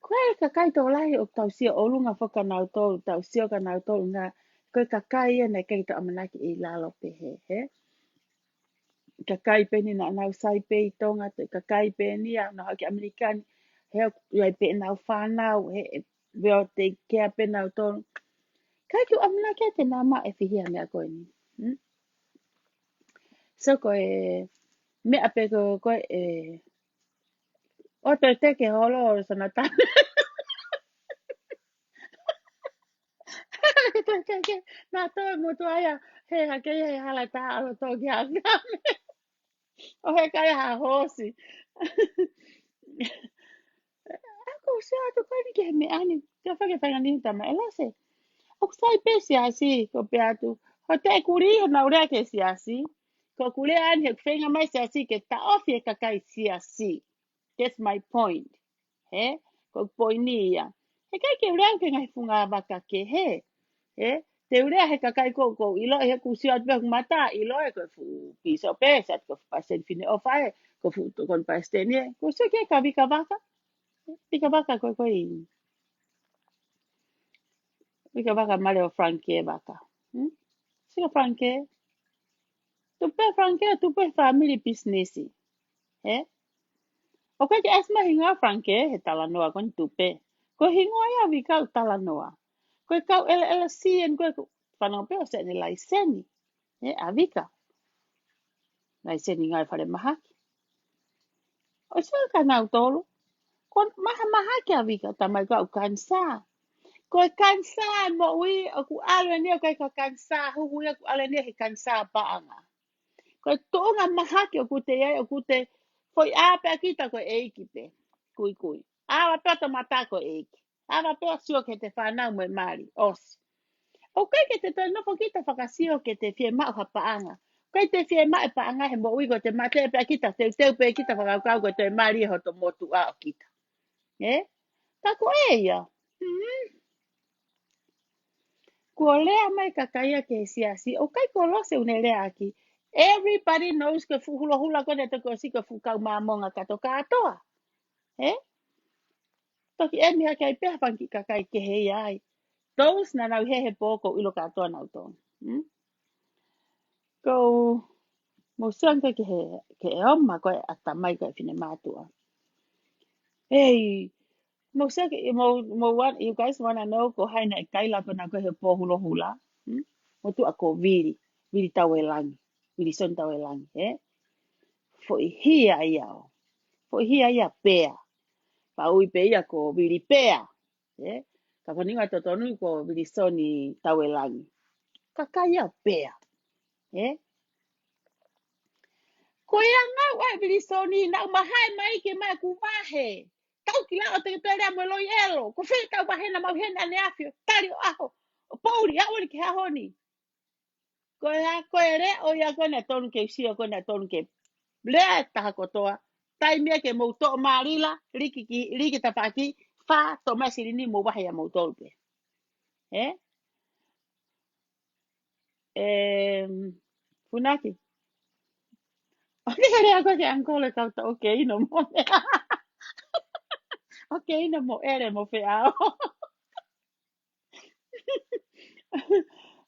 Koe ka kai tō lahi o tau sia o lunga whaka nau tōru. Tau sia ka nau tōru ngā. Koe ka kai e nei kei tō amanaki i lalo pe he. Ka kai peni na nau sai pe i tonga. Ka kai peni a na haki Amerikani. He ai pe nau whanau. He veo te kea pe nau tōru. Kai ki amana ke te nama e whihia mea koe ni. So koe mea pe koe o te teke holo o sana tane. Nā toi mutu aia he hake he hala tā alo tō ki hanga. O he kai ha hosi. Ako se atu kai ni ke he mea ni. Kia whake whanga ni tama e lase. O sai pe si asi ko pe atu. Ho te kuri ho na urea ke si asi. Ko kuri ani he whenga mai si asi ke ta ofi e kakai si asi. That's my point. He? Ko poini ia. He kai ke urea ke ngai funga waka ke he. He? Te urea he kakai ko ilo he kusi atu pe mata ilo e ko fu piso pe sat ko pasen fine o fae ko fu to kon pastenie. Ko se ke ka vika waka. Vika waka ko i. Vika waka male o frankie waka. Sika frankie. Tupe frankie tupe family business. He? O kai ke asma hinga franke he tala noa kon tupe. Ko hingoa ia vi kau tala noa. Ko kau ele sien ko whanau peo se ni lai seni. A vika. Lai seni ngai whare mahaki. O se ka nau tolu. Ko mahaki a vika tamai kau kansa. Ko kansa mo ui o ku alo ni o kai ka kansa. Hui o ku alo ni he kansa paanga. Ko toonga mahaki o ku te iai o ku te foi ape akita ko eikipe. Kui. Awa peta matako eiki. Awa pea sio ke te whanau mo mari. Os. O kai ke te toi nofo kita whakasio ke te fie mao ha paanga. Kai te fie mao paanga he mo uigo te mate pea kita. Teu pea kita whakakau ko te mari ho to motu a o kita. Tako e ia. Ko lea mai kakaia ke siasi. O kai ko lose une lea aki. Everybody knows ke fu hula hula ko ne te ko si ke fu kau mamonga kato katoa. Eh? Toki e miha kai peha panki kakai ke hei ai. Those na nau hehe pōko ilo katoa nau tōna. Ko mo sianga ke he oma ko ata mai ko fine matua. Hey, mo sianga mo what you guys wanna know ko haina e kaila ko na ko he po hula hula. Mo tu ako viri tawelangi, viri son tawelangi, Fo i hia iao. Fo i hia ia pea. Pa ui pe ia ko viri pea. Ka koninga totonu ko viri soni tawelangi. Kaka ia pea. Ko ia ngau ai viri soni na mahai mai ke mai ku mahe. Tau ki lao te pere mo loi elo. Ko whi tau mahe na mau hena ne afio. Tari o aho. O pauri a ori ki hahoni. Ko e re o ia ko na tonu ke sio ko na tonu ke. Lea taha kotoa. Tai mea ke mou to marila. Riki tapaki. Fa to masiri ni mo wahe a mou tolpe. Funaki. Oke here ako ke angkole kauta oke ino mo. Oke ino mo ere mo fe ao.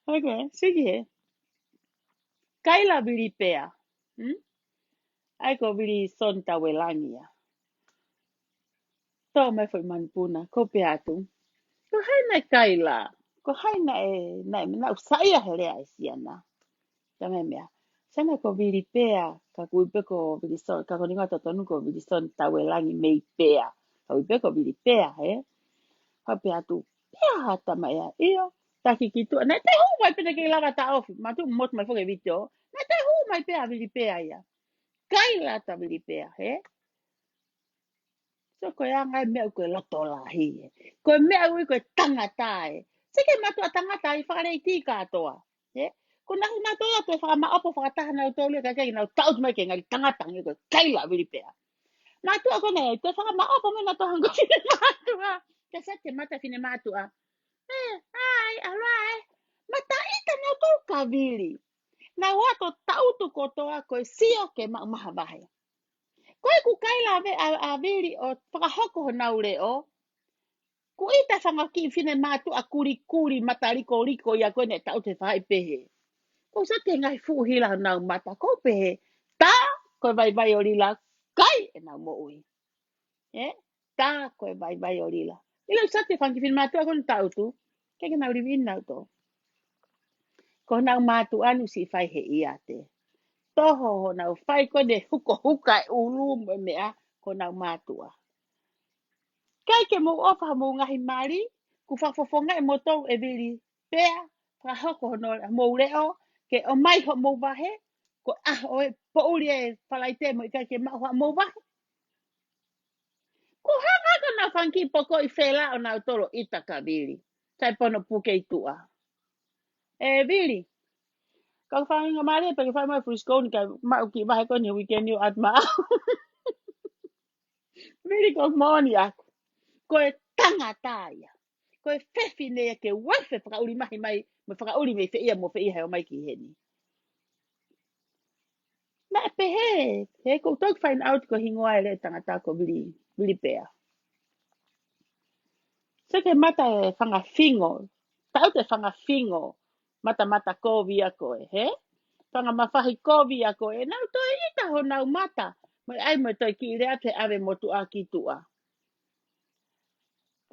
Okay, sige he. Kaila viri pea. Ai ko viri son tawelangia. Tō mai foi manpuna, ko pe atu. Ko haina kaila. Ko haina e nai mina usaya herea e siana. Tame mea. Sana ko viri pea. Ka kuipe ko viri son. Ka koninga totonu ko viri son tawelangi mei pea. Ka kuipe ko viri pea, Ka pe atu. Pea hata mai a. Iyo. Taki kitu. Nai te hu mai pene ke lava ta ofi. Matu mot mai foke video. Nai te hu mai pea viri pea ia. Kaila ta viri pea, So ko ia ngai mea koe loto la hi. Koe mea ui koe tangata e. Seke matua tangata i whakarei ti katoa. Ko nahi nā toa koe whakama opo whakataha nau tō lea kakei nau taut mai ke ngari tangata ngi koe kaila viri pea. Nā tua ko nei, koe whakama opo me nā toha ngo fine mātua. Ke sete mata fine mātua. Ai, alright. Mata ita nau tō ka viri. Nā wato tautu kotoa koe sio ke maha vahe. Koe ku kaila a viri o whakahoko ho nau reo. Ku ita whanga ki fine mātu a kuri mata riko ia koe ne tau te whai pehe. Ko sa te ngai fuhila nau mata ko pehe. Tā koe vai o rila kai e nau mo ui. Tā koe vai o rila. Ilo sa te whangi fine mātu a koe tau tu. Keke nau rivin nau to. Ko nau mātu anu si whai he ia te. Toho ho nau whai koe ne huka e ulu me mea ko nau mātua. Kai ke mo ofa mo ngahi mari, ku whafofonga e mo tau e viri pea, ka hoko hono mo reo, ke o mai ho mo wahe, ko o e pouri e whalaite mo i kai ke maua mo wahe. Ko hanga ka na whanki poko i whela o nau toro ita ka viri. Tai pono puke i tua. Viri, ka whainga mari e peke whai mai frisco ni kai mau ki wahe ko ni weekend ni o atma. Viri ko moni aku. Ko e tangata ia. Ko e whewhi nea ke wafe whakauri mahi mai, me whakauri me whiia mo whiia heo mai ki heni. Na e pehe, he ko tōk find out ko hingoa e le tangata ko vili pea. Se ke mata e whanga whingo, tau te whanga whingo, mata kovi a koe, Whanga mawhahi kovi a koe, nau toi ita ho nau mata, mai ai mo toi ki rea te ave mo tua ki tua.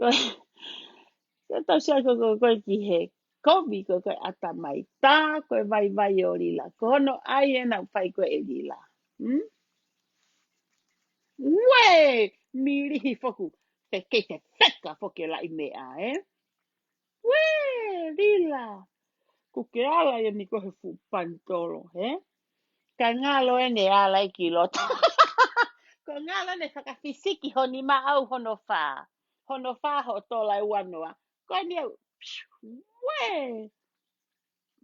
Koe tau sia koe ki he, kovi koe ata mai, tā koe vai o rila, ko hono ai e nau whai koe e rila. Ue, mirihi foku, te kei te wheka foki la i mea, Ue, rila, ko ke ala e ni kohe fu pantolo, Ka ngalo e ne ala i ki loto. Ko ngalo ne whakawhisiki ho ni ma au hono whā ho tola e wanoa. Ko ni au, ue,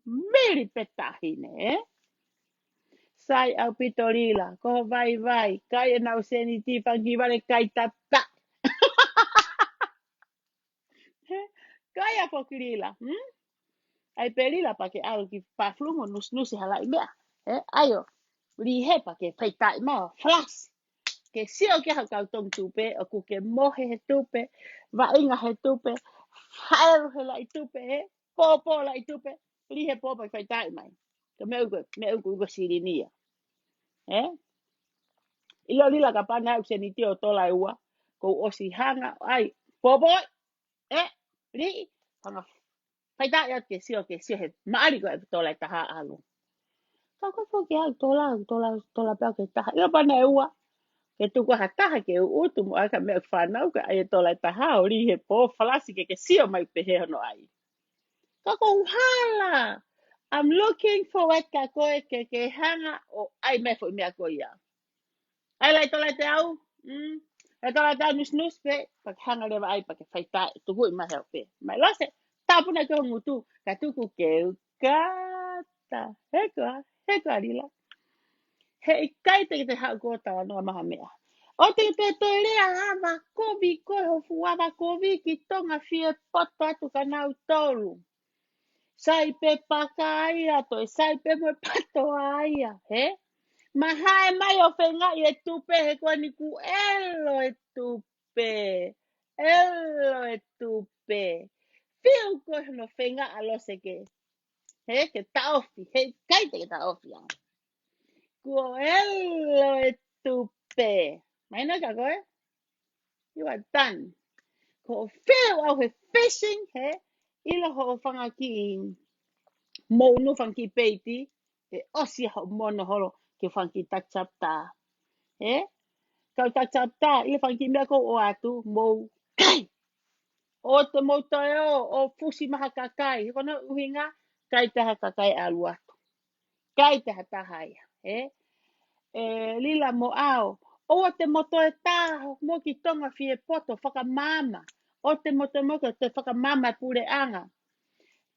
meri petahine, Sai au pitorila, ko vai, kai e nau seni tipangi wale kai tata. Kai a pokirila, ai pelila pa ke au ki pa flungo nus hala imea ayo lihe pa ke feitai ma flash ke sio ke ha kau tong tupe o ku ke mohe he tupe va inga he tupe haero he la tupe popo la tupe lihe popo feitai mai ke me ugo sirinia ilo lila ka pana u seni tio tola ua ko osi hanga ai popo li hanga feitai ya ke sio he mari ko tola taha alu ka ko ke au tola pa ke taha ilo pana ua ke tu ko hata ke utu mo aka me whanau ka ai tola taha o li he po falasi ke sio mai pe he no ai ka ko hala I'm looking forward ka ko ke hanga o ai me fo me ko ya ai lai tola te au ai tola te nus pe pa hanga le ai pa ke faita tu ko ma he pe mai lo se ta puna ko ngutu ka tu ku ke ka ta he ko alila he kai te ha ko ta no ma mea o te to le ama kovi ko ho fuava kovi ki tonga fie poto atu kanau tolu sai pe pakaia to sai pe mo pato aia mahai mai o fenga e tupe he ko ni ku elo e tupe fiu ko no fenga alo se ke ta ofi he kai te ta ofi ku elo e tupe mai na ka ko you are done ko feel au he fishing ila ho fanga ki mo no fanga ki peiti osi ho mono holo ke fanga ki tachapta kau tachapta ila fanga ki me ko o atu mo kai o te mo tayo o fusi maha kakai kono uhinga kai te kakai alua kai te hatahaya lila mo ao o te moto e tā mo ki tonga fie poto whakamama o te moto mo te whakamama pure anga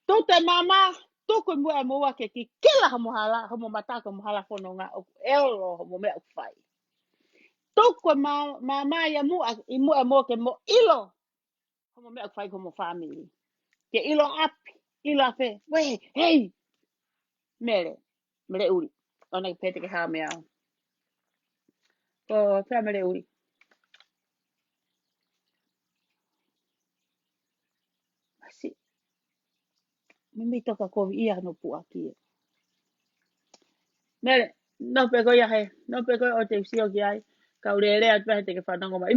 tō te mama tōku mua mua ke ki kila homo matako mohala whanonga o elo homo mea o whai tōku mama ia mua mua ke mo ilo homo mea o whai homo family ke ilo api ilo ape we hei mere uri ona ki pete ke haa mea o pia mere uri si mimi toka ko ia no pu aki mere no pe ko ia he no pe ko o te sio ki ai ka urere at pe te ke whanango mai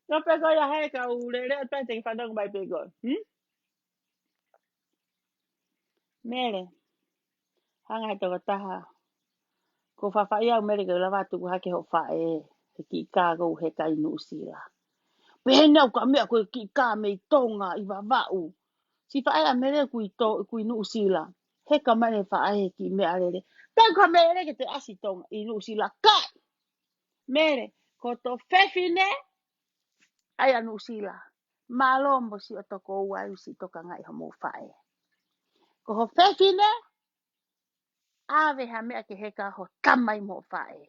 no pe ko ia he ka urere at pe te ke whanango mai pe ko mere hanga he toka taha ko whawha ia mere ke lawa tuku hake ho whae he ki ka go he ka inu usila pe he nau ka mea ko ki ka me tonga i wa wau si whae a mere kui nu usila he ka mane whae ki mea rere tau ka mere ke te asi tonga i nu usila kai mere ko to whewhine ai anu usila malombo si o toko ua usi toka ngai homo whae ko ho whewhine ave ha mea ke heka ho tamai mo whae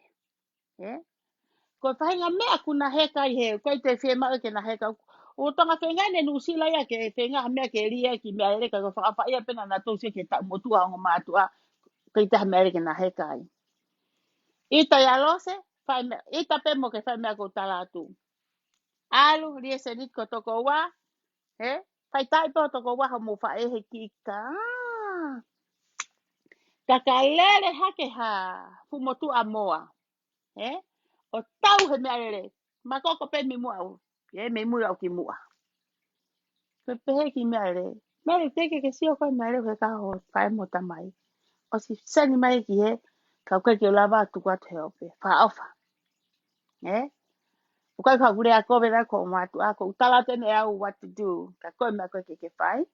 ko whainga mea kuna heka i he koi te whema ke na heka o tonga whenga ne nu sila ia ke whenga mea ke ria ki mea reka ko whakawha ia pena na tōsia ke ta motua o mātua kei te mea ke na heka ai ita ia lose ita pe mo ke whai mea ko talatu alu ria se nit ko toko wa whai tai po toko wa ho mo whae he ki ka kakalere hake ha fumotu a moa o tau he mea rere ma koko pe mi mua au me mua au ki mua pe pehe ki mea rere mere teke ke sio koe mea rere ka ho whae mo tamai o si sani mai ki he kau kai ke lava tu kwa te ope wha ofa o kai ka gure a kobe na ko matu a ko utala tene au what to do ka koe mea koe ke whai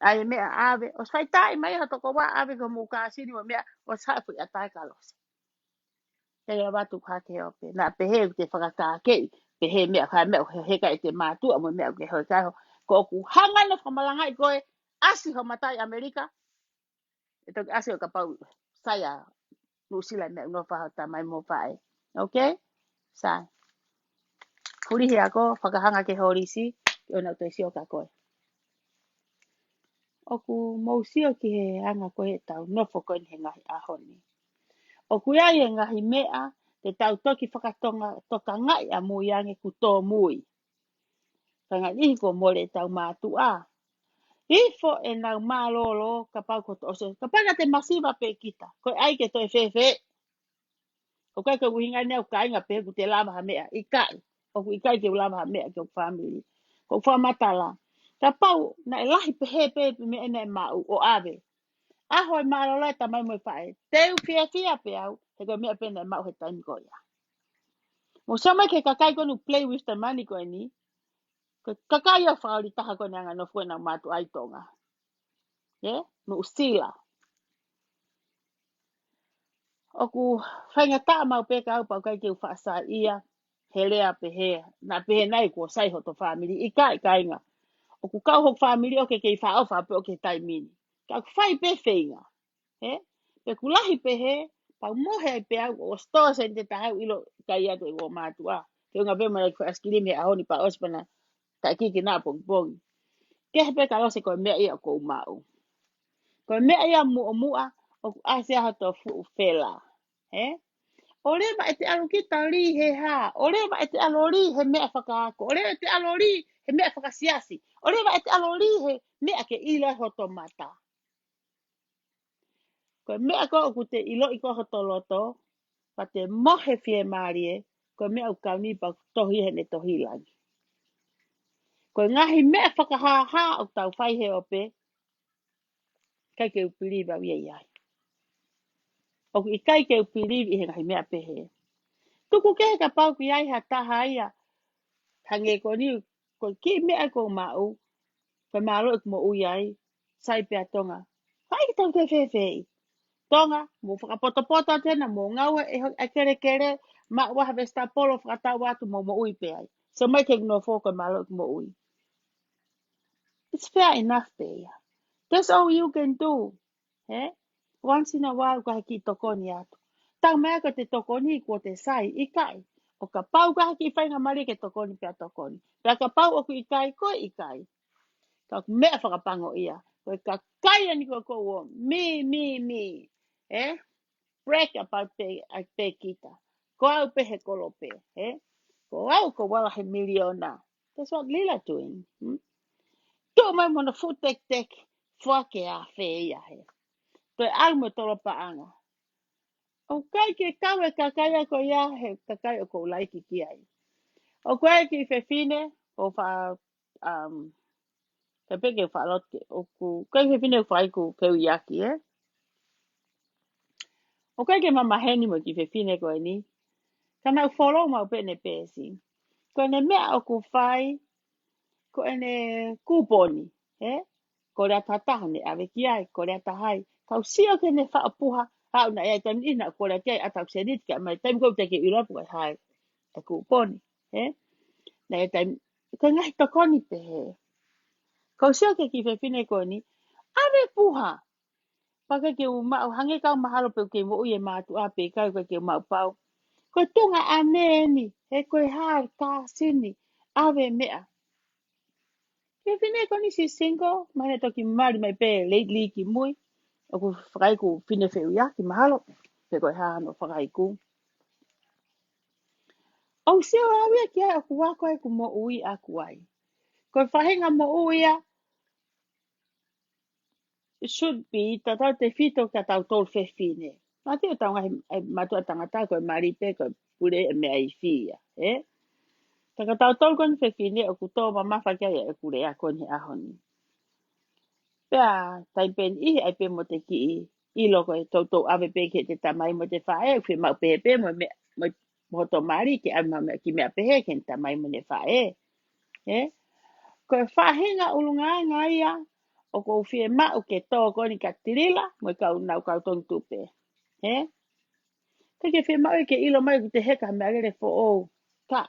ai mea ave o sai tai mai ha toko wa ave ko mu ka sini mo mea o sai fu atai ka los te lava tu kwa te ope na pehe te whakata ke pehe mea whae mea he ka te matu a mo mea ke hoi ka ko ku hanga no whamalanga i koe asi ho matai Amerika e toki asi o ka pau saya nusila mea no whahata mai mo whae okay sai Huri he ako, whakahanga ke horisi, ki ona te sio ka koe. Oku mausio ki he anga ko he tau nofo ko he ngahi ahoni. Oku ia e ngahi mea te tau toki whakatonga toka ngai a mui ange ku tō mui. Kanga ihi ko mole tau mātu a. Ifo e nau mālolo ka pau ko to ka panga te masiva pe kita. Ko ai ke to e fefe. O kai ka uhinga nea o kainga pe ku te lava ha mea. Ikai. Oku ikai ke lava ha mea ke o family. Ko whamatala. Ka pau na e lahi pe me ene mau o ave. Aho e mālolo e tamai mo e whae. Teu fia pe au. He koe mea pene mau he taimi ko ia. Mo sama ke kakai ko nu play with the money ko ni. Kakai o whaori taha ko nga no fue na mātu aitonga. Yeah? No usila. Oku whainga taa mau peka au pau kai ke u whaasa ia. He lea pe he. Na pe he nai ko sai ho to family. Ika inga. Oku kau ho family o ke kei wha ofa pe o ke taimini. Ka whai pe whainga. Eh? Pe kulahi pe he. Pau mohe pe au o stoa sen te tahau ilo kai atu e o mātua. Ke unga pe mana kwa askiri me ahoni pa ospana. Ka kiki nā pong. Ke he pe ka lose koe mea ia ko umau. Koe mea ia mua o ku ase aha to fu fela. Eh? O rewa e te alo ki tali he ha. O rewa e te alo li he mea whakaako. O rewa e te alo li he mea whakasiasi. O rewa e te alo li he mea ke ila hoto mata. Koe mea ko o ku te ilo i ko hoto loto. Pa te mohe fie marie. Koe mea u kauni pa tohi he ne tohi lagi. Koe ngahi mea whakaha o tau whai he ope. Kai ke upiri ba wia iai. O i kai ke upiri i he ngahi mea pehe. Tuku ke ka pau ki ai ha taha ia. Hange ko ni ko ki mea ko mau. Koe malo ik mo ui ai. Sai pia tonga. Hai ki tau te whewhei. Tonga, mo whakapoto tena, mo ngaua e kere. Ma waha vesta polo whakatau watu mo ui pe ai. So mai ke no fo koe malo ik mo ui. It's fair enough pe. That's all you can do. Eh? Once in a while, ka ki tokoni atu. Tau mea ka te tokoni ko te sai, ikai. O ka pau ka ki whainga mari ke tokoni pia tokoni. Pia ka pau o ku ikai ko ikai. Ka mea whakapango ia. Ko ka kai ani ko o me. Eh? Break about pe kita. Ko au pe he kolope. Eh? Ko au ko wala he miliona. That's what Lila doing. Tu mai mona fu tek. Fuake a fe ia he. Toi almo tolo paanga. O kai ke kawe kakaya ko ia he kakai o ko laiki ki ai. O kai ke fefine o fa te peke fa lote o ku kai fefine fa ku ke iaki O kai ke mama heni mo ki fefine ko ni. Kana u follow ma pe ne pesi. Ko ne mea o ku fai ko ene kuponi, Ko rea tataha ne ave ki ai, ko rea tahai. Kau sio ke ne wha apuha hau na ea tam ina ko rea kei atau senit ka mai tam ko te ke iropu ai hai e kuponi na ea tam ka ngai tokoni te he kau sio ke ki whewhine ko ni ave puha paka ke u mau hange kau mahalo pe ke mo uye mātu a pe kau ke mau pau ko tunga aneni he koe har ka sini ave mea whewhine ko ni si single mane toki mari mai pe lately ki mui o ku whakai ku whine wheu ia ki mahalo pe koe hano whakai ku o sio awia ki ai o ku wako ai ku mo ui aku ai koe whahinga mo ui a it should be ta tau te whito ka tau tol whewhine ma te o tau ngahi matua tangata koe mari pe koe pure e mea i whia ta ka tau tol koe whewhine o ku tō ma mawhakia e kure a koe ni ahoni pea tai pen ihi ai pe mo te ki i loko e tau ave pe ke te tamai mo te whae whi mau pe mo me mo to mari ki ai ma ki mea pehe ke te tamai mo ne whae ko whahinga ulunga nga ia o ko whie ma o ke tō ko ni ka tirila mo ka unau ka tonu tupe ke whie ma o ke ilo mai ku te heka me agere fo o ka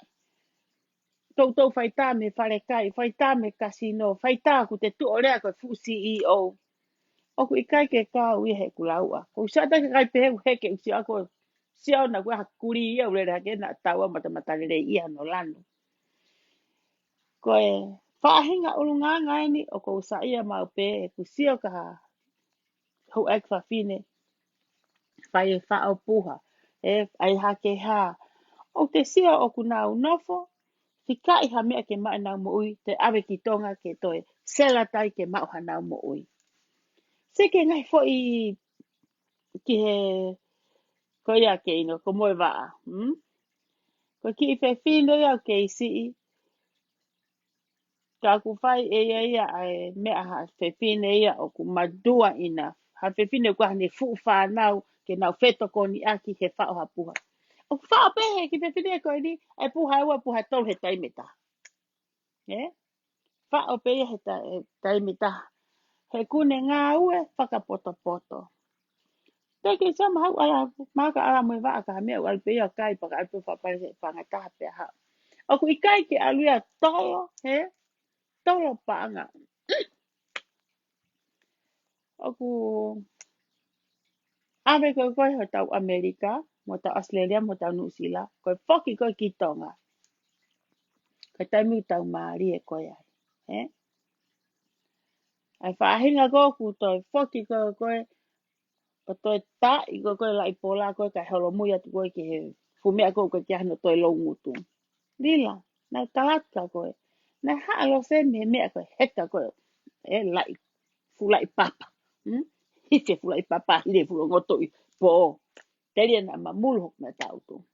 tau whaita me whare kai whaita me kasino whaita ku te tu orea ko fu CEO o ku ikai ke ka ui he kulaua ko sata ke kai pehe u heke usi ako siao na kua hakuri ia ure ke na taua matamatare ia no lano ko Whaahinga ulunga ngaini o ko saia mau pe e kusio ka ho ek whawhine whai e whao puha e ai hake ha o te sia o ku nau nofo tika I ha mea ke mai nau mo ui te awe ki tonga ke toi sela tai ke mau ha nau mo ui se ke ngai fo I ki he ko ia ke ino ko moe waa ko ki I whewhine au ke isi ka ku whai e ia ai mea ha whewhine ia o ku madua ina ha whewhine ku hane fu whanau ke nau wheto ko ni aki he whao ha puha o ku whao pehe ki whewhine ko ni e puha ua puha tau he taimeta whao pehe he taimeta he kune ngā ue whakapoto poto Teke sama hau ala maka ala mo wa ka me al pe kai pa al pe fa pa pa ngata pe ha. O ku ikai ke aluia tolo tolo pa nga. O ku ave ko ko ho tau Amerika, mo tau Australia, mo tau New Zealand, ko foki ko ki tonga. Ka tai mi tau mari e ko ya. Ai fa hinga ko ku to foki ko o to ta I ko lai pola ko ka holo mu ya ko ke fu me ko ke hano to lo ngutu. Lila, na talaka koe. Na haalo se me mea koe heka koe. E lai, fulai papa. Hite fulai papa, hile fulo ngotoi. Po, teria na mamulu hok na tautu.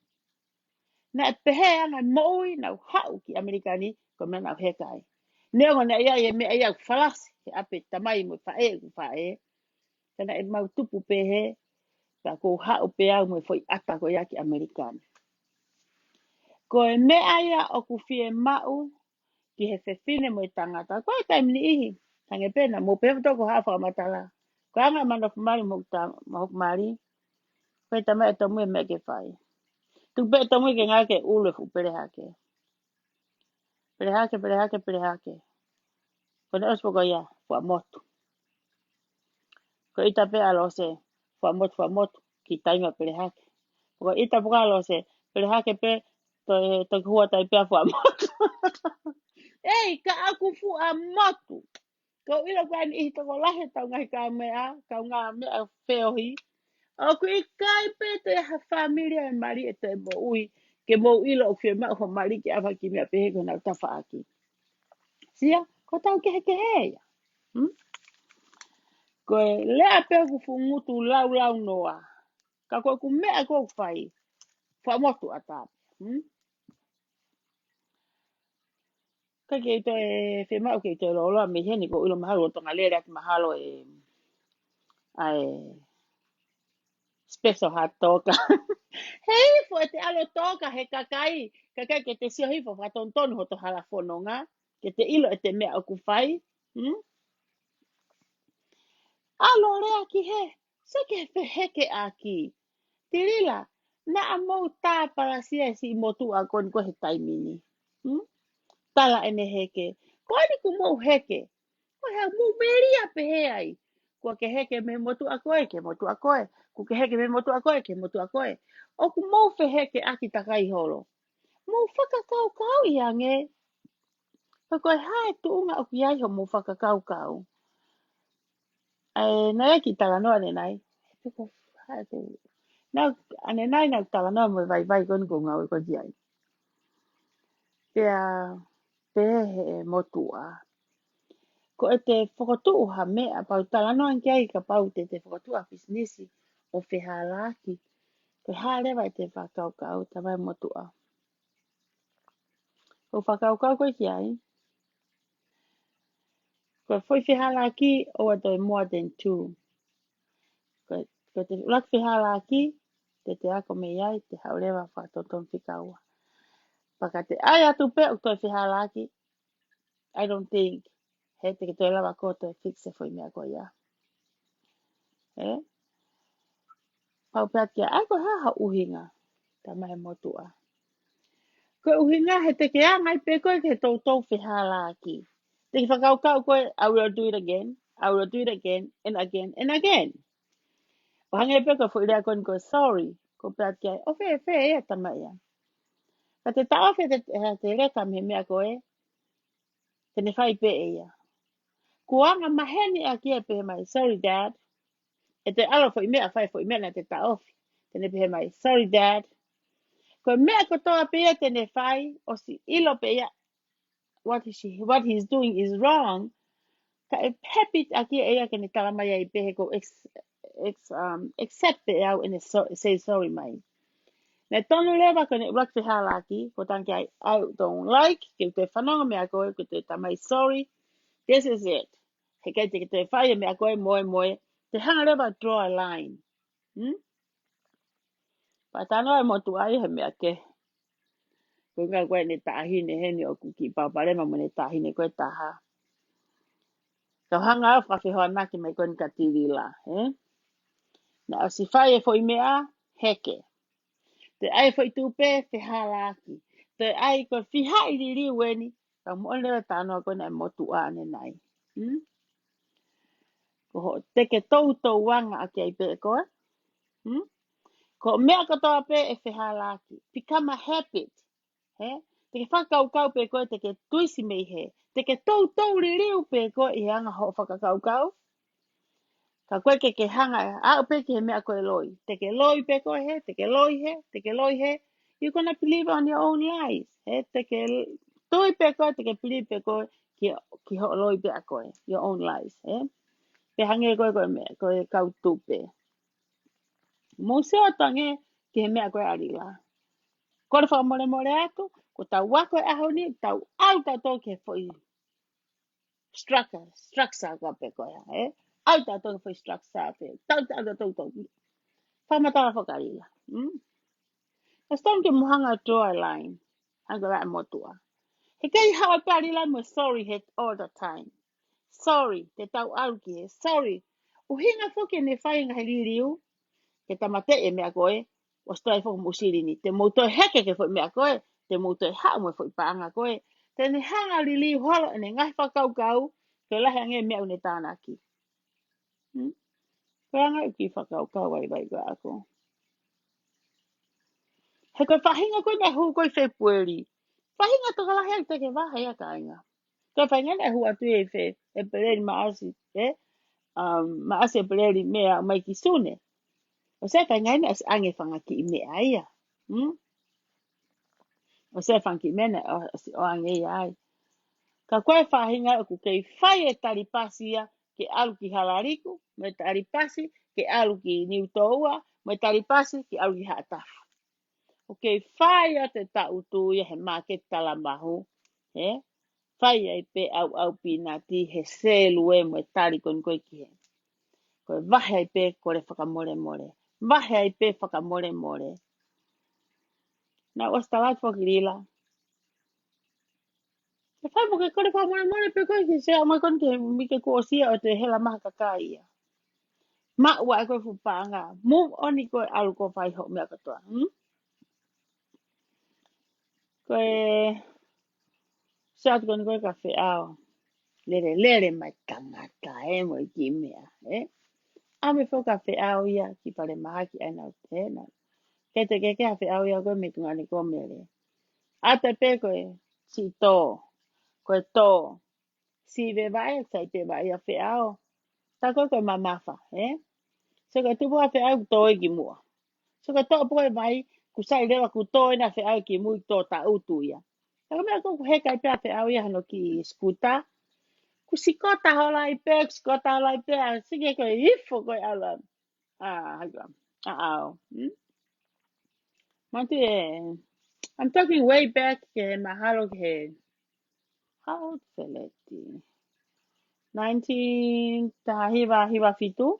Na pehe ana moi na hau ki Amerikani, ko mea na heka ai. Neo na ia e mea ia falasi, he ape tamai mo fae ku fae. Tana e mau tupu pehe, ka ko hau pe au mo foi ata ko ia ki Amerikani. Ko e mea ia o ku fie mau, ki he whewhine mo I tangata. Koe taimi ni ihi. Tange pena, mo pewa toko hafa o matala. Koe anga mana whamari mo mari. Koe tamai e tamu e mea ke whai. Tuk pe tamu ke ngā ke ule fu perehake. Perehake. Koe ne ospo koe ia, fua motu. Koe ita pe alo se, fua motu, ki taima perehake. Koe ita puka alo se, perehake pe, toi hua tai pia fua motu. Ei, ka aku fua motu. Ko ila kan I to lahe tau ngai ka mea, ka ngā mea wheohi. O ku I kai pe te ha familia e mari e te mo ui, ke mo ilo o whia mau ho mari ke awa ki mea pehe ko nau tawha aki. Sia, ko tau ke heia. Ko e lea pe ku fungutu lau noa. Ka koe ku mea ko whai, whamotu atape. Ka ke to e whia mau ke to lo me heni ko ilo mahalo tonga lere ati mahalo ai special hot toka. Hei, fo te alo toka he kakai ke te sio hifo fa tonton ho to hala fononga, ke te ilo e te mea o ku whai. Alo rea ki he, se ke heke a ki. Te rila, na a mou tā para sia si motu a kon ko he taimini. Tala ene heke. Ko ani ku mou heke. Ko hea mou meria pe he ai. Ko ke heke me motu a koe, ke motu a koe. Ku ke heke me motu a koe, ke motu a koe. O ku mou fe heke aki takai holo. Mou whakakau kau I ange. Ka koe hae tu unga o ki ai ho mou whakakau kau. Nā eki tala noa ne nai. Peko hae tu. Nā ane nai nau tala noa mo vai koni ko ngau I ko ki ai. Pea pehe motua. Ko e te whakatuu ha mea pau tala noa ki ai ka pau te whakatuu a businessi o whiha laki. Ko haerewa I te whakau kau tamai motua. Ko whakau kau koe ki ai. Ko foi whiha laki o a toi more than two. Ko te lak whiha laki te ako me iai te haurewa whatoton whikaua. Paka te ai atu pe o toi whiha laki. I don't think he te toi lawa ko toi fixe foi mea ko ia. Pau pia kia ai ko haha uhinga tamai motua. Ko uhinga he te kia ngai pe koe ke tau tau whiha laki. Te ki whakau kau koe, I will do it again, I will do it again, and again, and again. O hange pe koe whuirea koe ko sorry, ko pia kia, o whe ea tamai ia. Ka te tau whe te reka me mea koe, Tene whai pe e ia. Kuanga maheni a kia pe mai, sorry dad. E te alo fo i mea whai fo i mea na te ta ofi. Tene pe mai, sorry dad. Ko mea ko toa pe ia tene whai, o si ilo pe ia, what he's doing is wrong. Ka e pepit a kia e ia kene tala mai ai pehe ko accept it out and say sorry mai. Ne tonu lewa kone urak te halaki, ko tanki ai, I don't like, ke te whanonga mea koe, ko te tamai sorry, this is it. He kei te whaia mea koe moe moe, te hanga lewa draw a line. Pa tano ai motu ai he mea ke. Ko ngā koe ne tahine hene o kuki paparema mo ne tahine koe taha. Ka hanga au whawhihoa naki mai koe ka tirila. Na o si whaia fo i mea, heke. Te ai fo i tupe, te halaki. Te ai ko whiha i riri weni, ka mo'olera tānoa koe nei motu ane nai. Ko ho teke tau wanga a kia i pe koe. Ko mea katoa pe e whiha laki. Become a habit. Teke whakau pe koe teke tuisi mei he. Teke tau ririu pe koe i hanga ho whakakau. Ka koe ke hanga, a pe ke he mea koe loi. Teke loi pe koe he, teke loi he. You're gonna believe on your own lies. Teke tui pe koe, teke believe pe koe, ki ho loi pe a koe. Your own lies. Pe hange koe mea, koe kau tupe. Mo se o tange, ki he mea koe arila. Kore wha more aku, ko tau wako e aho ni, tau au tatou ke foi structure ka pe koe. Au tatou ke foi structure pe. Tau tatou. Whamatara whakarila. As long ke muhanga draw a line. Hanga rai motua. He kei hawa parila mo sorry head all the time. Sorry, te tau au ki he. Sorry. Uhinga whoke ne whainga he ririu. Ke tamate e mea koe. O stoi whoku musiri ni. Te mouto heke ke foi mea koe. Te mouto hao mo foi paanga koe. Tene hanga rili holo ene ngai whakau. Ke lahe ange mea une tānaki. Ke anga ki whakau vai koe ako. He koe whahinga koe ne hu koe February. Whahinga toka lahe au teke wahe a kainga. Koe whahinga ne hu atu e fe. E peleri maasi. Maasi e peleri mea mai ki sune. O se whahinga ne as ange whanga ki i mea ia. O se whanki mena o ange ia ai. Ka koe whahinga o ku kei whai e taripasia ke alu ki halariku. Me taripasi ke alu ki niutoua. Me taripasi ke alu ki haatafu. O kei whai a te tautu ia he make tala mahu. Whai ai pe au pinati he selu e mo e tari kon koe ki he. Koe wahe ai pe kore whakamore. Wahe ai pe whakamore. Na os tawat whakirila. E whai mo ke kore whakamore pe koe ki se au mai kon ke mike kuosia o te hela maha kakaia. Ma ua e koe fupanga. Mu oni koe alu ko whai ho mea katoa. Koe se atu kon koe ka whiao. Lere mai tangata mo i ki mea. Ame whoka whiao ia ki pare maha ki aina o tēna. Kei te keke a whiao ia koe me tungani ko mere. Ata pe koe si tō. Koe tō. Si ve vai sai pe vai a whiao. Ta koe mamafa. So koe tupu a whiao tō i ki mua. So koe tō poe vai ku sai rewa ku tō ina whiao ki mui tō ta utu ia. Ta koe mea koe heka i pe a whiao ia hano ki skuta. Ku sikota hola i pe, sikota hola i pe, sige koe hifo koe ala. Hagam. Ao. Mantu I'm talking way back ke mahalo ke, how old seleti? 19, taha hiwa fitu.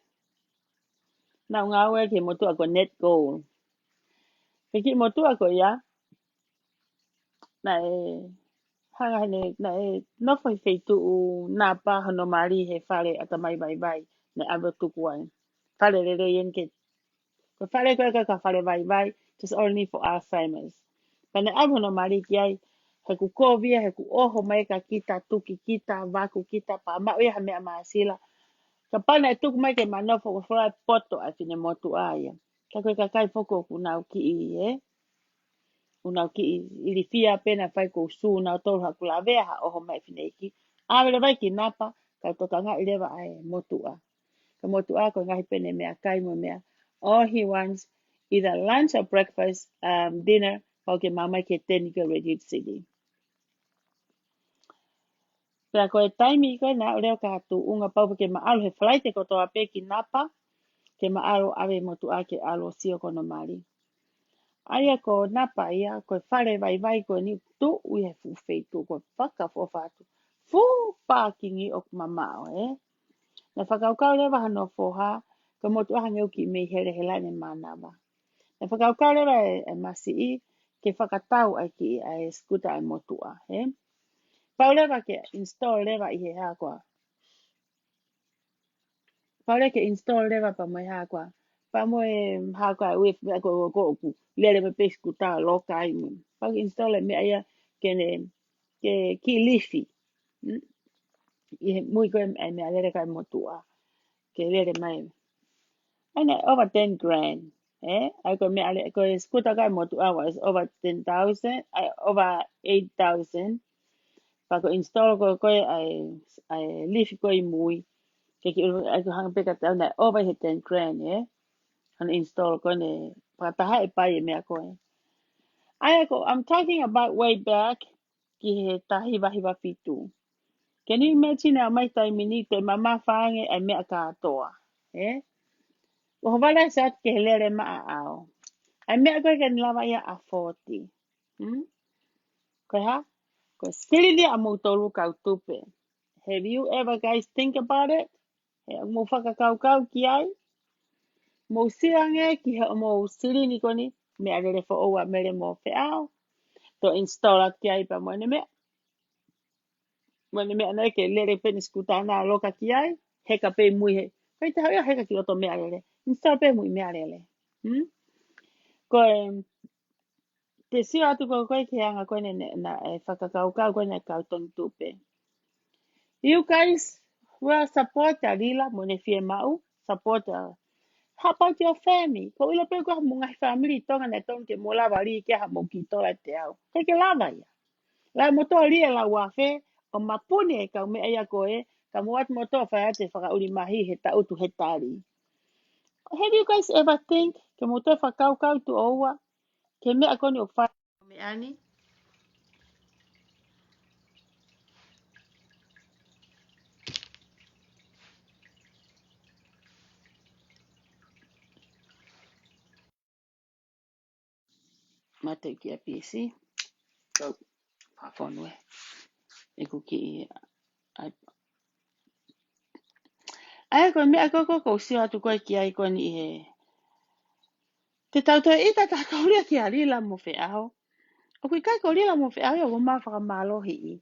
Na ngawe ke motu ako net goal. Ke ki motu ako ia. Na hanga hene, nofo i feitu nā pā hano mari he whare ata mai vai. Ne abo tuku ai. Whare rere yen ke. Ko whare koe ka whare vai. Just only for Alzheimer's. Pane abo no mari ki ai. He ku kovia, he ku oho mai ka kita, tuki kita, waku kita, pa mau ia mea maasila. Ka pana e tuku mai ke manofo ko whai poto a fine motu aia. Ka koe ka kai foko ku nau ki i, una ki ili fia pena fai ko su na tolu hakula vea ha oho mai fineki. Awele vai ki napa ka toka nga ilewa ai motua. Ka motua ko ngahi pene mea kai mo mea. All he wants either lunch or breakfast, dinner, o ke mama ke teni ke ready city. Pea ko e taimi ko na leo ka tu unga pau ke maalu he flight ko toa pe ki napa ke maalu ave motua ke alo sio kono mali. Aia ko napa ia ko fare vai ko ni tu u he fu feitu ko whaka fofatu. Fu pākingi o mamao Na whakaukau lewa hano foha ko motu aha ngeu ki me here helane manawa. Na whakaukau lewa e masi I ke whakatau ai ki ai skuta ai motua Pau lewa ke install lewa I he hakoa. Pau lewa ke install lewa pa mo hakoa. Pa mo hakoa ue ko ku lele me pe skuta loka ai mo. Pau install me ia ke ki lifi. I mui ko e me alere kai motua. Ke lele mai. Ana over 10 grand. I go me ale ko skuta kai motua was over 10,000. I over 8,000. Pa ko install ko ai lifi ko I mui. Ke ki ai ko hang peka tau na over 10 grand an install ko ne pa taha e pai me ko I'm talking about way back ki he tahi wahiwa fitu. Can you imagine how mai tai minito mama whange ai mea katoa? Ko wala sa ke lere maa ao. Ai mea koe ka nilawa ia a 40. Koe ha? Koe skili ni a mutolu kau tupe. Have you ever guys think about it? Mo whakakau ki ai? Mo sirange ki he mo siri ni koni me alere fo owa mere mo fe ao. To install ki ai pa mwene mea. Mwene mea nei ke lere peni skutana loka ki ai. Heka pe mui he. Koe te hau heka ki oto mea lere. Install pe mui mea lere. Koe te sio atu koe ke anga koe na whakakaukau koe na kautong tupe. You guys will support a lila mone fie mau. Support how about your family? Ko ilo pe ko mo ngai family tonga na tong ke mo lava ri ke ha mo ki tola te au. Ke lava ia. La mo to ri la wa fe o mapune ka me ia koe ka mo at mo to fa te fa uri mahi he ta utu he tari. Have you guys ever think ke mo to fa kau tu owa ke me akoni o fa me ani? Mate ki a PC. So, pa phone we. Eku ki ai ko me ko si atu ko ki ai ko ni he. Te tau te ita ta ka ria ki ali la mo fe aho. O kui kai ko ria mo fe aho o ma fa malo hi.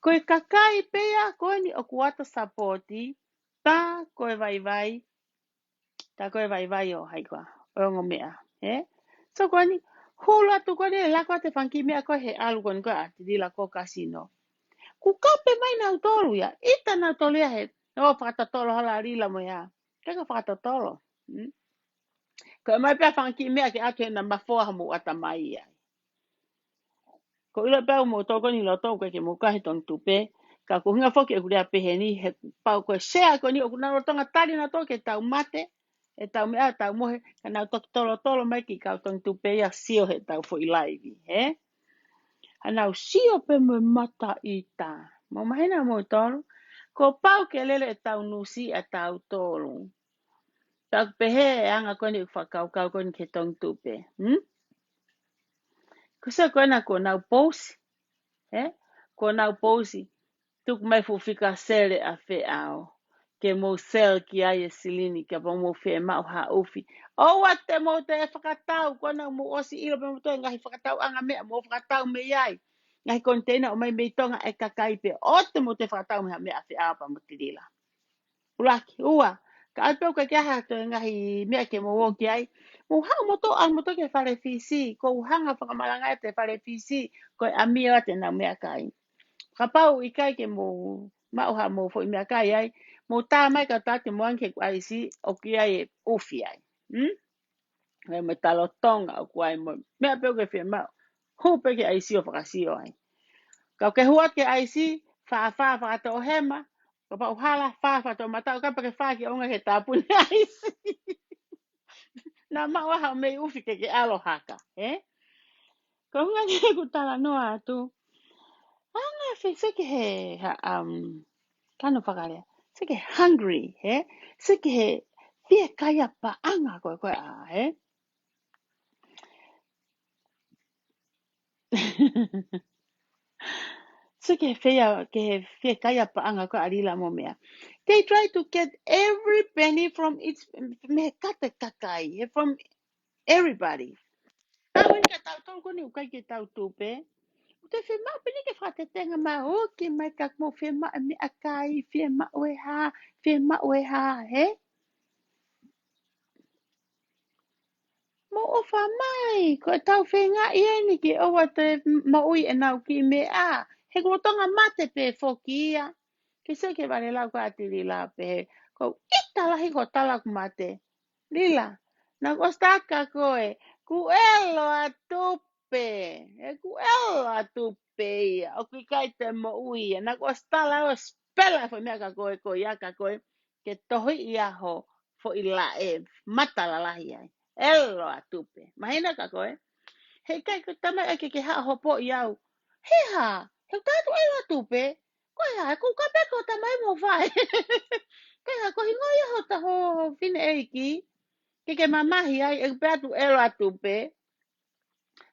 Ko e kakai pea ko ni o kuata supporti ta ko e vai. Ta ko e vai o hai kwa. O ngo mea. So ko ni hula tu ko ni la ko te fanki mea ko he alu ko ni ko ati di la ko kasino. Ku kape mai na utolu ya. Ita na utolu ya he. O whakata tolo hala rila mo ya. Kaka whakata tolo. Ko mai pe fanki mea ke atu na mafoa mo ata mai ya. Ko ilo pe mo toko ni lo toko ke mo kahi tong tupe. Ka ko hinga foki e kurea pehe ni he pau ko share ko ni o kuna rotonga tali na toke tau mate. E tau mea tau mohe. Ka nau toki tolo mai ki kau tong tupe ya sio he tau fo ilaivi. Anau sio pe mo mata i ta. Mo mahena mo tolo. Ko pau ke lele e tau nusi a tau tolo. Tak pehe anga koni whakau koni ke tong tupe. Kusa kona ko nau posi. Ko nau posi. Tuk mai fu fika sele a fe ao. Ke mo sel ki ai e silini ka pa mo fe mau ha ufi. O wate mo te whakatau. Kona mo osi ilo pe mo toi ngahi whakatau anga mea. Mo whakatau me iai. Ngahi kontena o mai meitonga e kakai pe. O te mo te whakatau mea mea fe ao pa mo tirila. Ulaki, ua. Ka alpeu ka kia hato ngahi mea ke mo woki ai. Mo hao moto a moto ke whare fisi. Ko hanga whakamalanga te whare fisi. Ko e amia te na mea kai. Ka pau I kai ke mo mauha mo fo I mea kai ai. Mo tā mai ka tate mo anke kwa isi o ki ai e ufi ai. Me talo tonga o kwa ai mo. Mea peu ke whia mau. Hupe ke aisi o whakasio ai. Kau ke huat ke aisi, whakato hema, ko pa uhala whakato mata, o ka pa ke whaki onga ke tāpuni aisi. Na mawaha me ufi ke alo haka, eh? Ko hunga ke kutala noa tu. Anga fe he, kano whakarea, seke hungry, eh? Seke he, fia kaya pa anga koe a, eh? So ke fea kaya pa anga ko alila mo mea. They try to get every penny from its me kata kakai from everybody. Tau ka tau tau ko ni ukai ke tau tupe. Te fe ma pe ni ke frate tenga ma o ke mai kak mo fe ma me akai fe ma we ha he. Mo o fa mai ko tau fe nga ie ni ke o wa te ma ui e nau ki me a. He ko tonga mate pe fokia. Ke se ke vale lau ka atiri la pe. Ko ita lahi ko tala ku mate. Lila. Na ko staka koe. Ku elo a tupe. E ku elo a tupe ia. O ki kai te mo uia. Na ko stala o spela fo mea ka koe ko ia ka koe. Ke tohi ia ho. Fo i la e. Mata la lahi ai. Elo a tupe. Mahina ka koe. Hei kai ko tama e ke ha hopo iau. He ha. He tatu elo a tupe. Koe ha, ku ka peko ta mai mo vai. Koe ha, ko hingo ia ho ta ho fine eiki. Ke mamahi ai, e pe atu elo atu pe.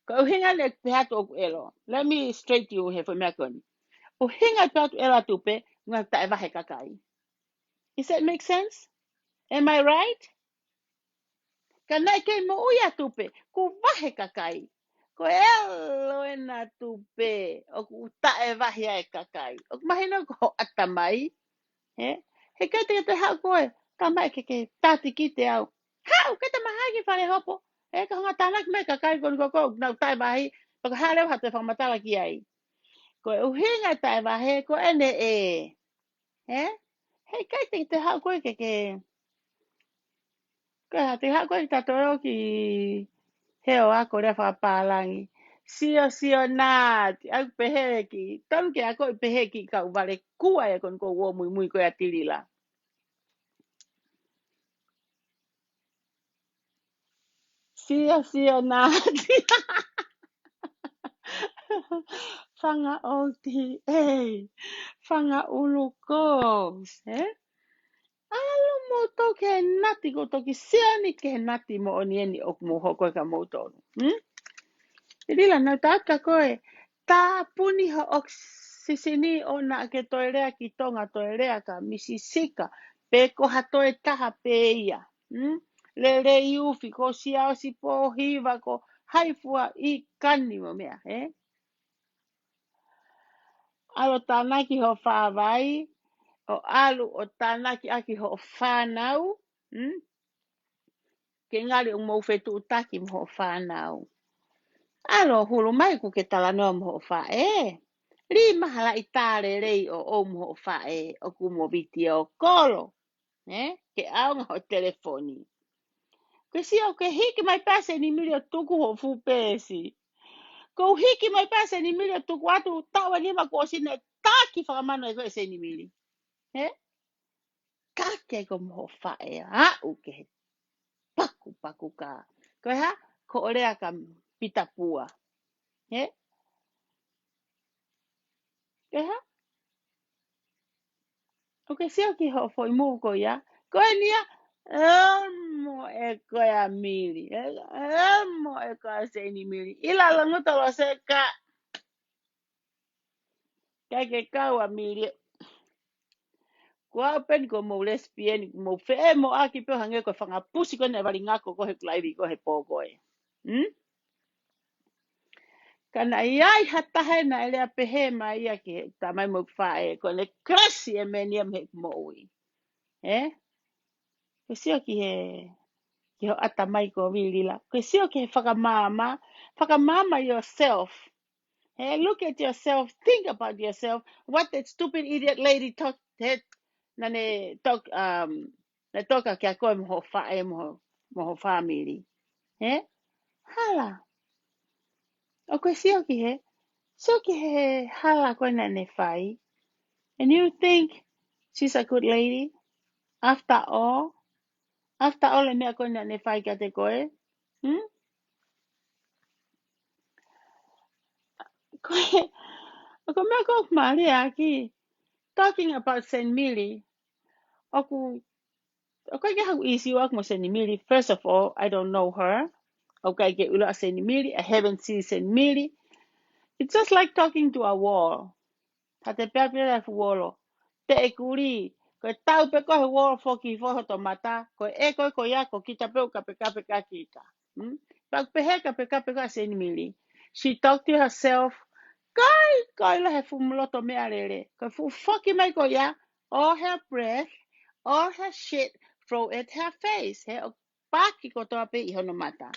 Ko uhinga le pe atu oku elo. Let me straight you he for mea koni. Uhinga pe atu elo atu pe, ngā ta e wahe kakai. Does that make sense? Am I right? Ka nai kei mo ui atu pe, ku wahe kakai. Ko elo e nā tu pe, o ku ta e wahi ai kakai. O ku mahina ko atamai. He? He kai te hau koe, ka mai ke tāti ki te au. Hau, ke te maha ki whare hopo. E ka hunga tānak me ka kai koni koko, nau tai mahi, paka hāleu hate whamatala ki ai. Ko e uhinga tai mahi, ko ene e. He? He kai te hau koe te hau koe ki tato eo ki heo ako rea whapālangi. Sio nāti, au pehe ki, tonu ke ako i pehe ki ka uvale kua e koni ko uo mui mui koe atirila. Sio nāti. Whanga o ti, ei, whanga ulu kōs, eh? Alo mo toke nati ko toki siani ke nati mo o nieni o mo hoko ka mo tonu. Rila na taka koe, tā puni ho oksisini o na ke toerea ki tonga toerea ka misisika, pe ko hatoe taha pe ia. Le iufi ko siao si po hiva ko haifua I kani mo mea, eh? Alo tānaki ho whāwai, o alu o tānaki aki ho whānau, ke ngari o mou whetu utaki mo ho whānau. Alo hulu mai ku ke tala noa mo ho wha Ri mahala I tāre rei o mo ho wha o ku mo viti o kolo, ke aunga ho telefoni. Ke si o ke hiki mai pase ni miri o tuku ho fupesi. Ko hiki mai pase ni miri o tuku atu tawa ni ma ko sine taki whakamano e koe se ni miri. Kake ko mo whae a uke he paku ka. Koe ha, ko orea ka pita pua. He? Koe ha? Uke seo ki ho foi mu ko ia. Koe nia, emo e koe a miri. Emo e koe a se ni miri. Ila lango tolo se ka. Kake kau a miri. Kua pen ko mo lesbian, mo fe mo aki pe hange ko whanga pusi ko ne wari ngako ko he klaivi ko he pōkoe. Kana iai hatahe na elea pehe mai ia ki tamai mo whae, ko ne krasi e meni am he mo ui. Ko sio ki ho atamai ko vilila. Ko sio ki he whakamama yourself. Look at yourself, think about yourself. What that stupid idiot lady talk, nane talk, na toka kia koe mo whae mo family. Hala. Okay, sioki he hala koe na ne whai. And you think she's a good lady? After all, e mea koe na ne whai ka te koe. Hmm? Koe, ako mea koe maari aki. Talking about St. Millie, aku, okay, how easy work mo St. Millie. First of all, I don't know her. Okay, get ula St. Millie. I haven't seen St. Millie. It's just like talking to a wall. Hate pēpere fu wolo. Te e kuri. Koe tau pe koe wolo foki foho to mata. Koe e koe koe ia ko kita peu ka pe ka kita. Pak pehe ka pe ka St. Millie. She talked to herself. Kai la he fu mloto mea rere. Koe fu foki mai koe ia. All her breath, all her shit throw at her face. He o paki ko toa pe iho no mata.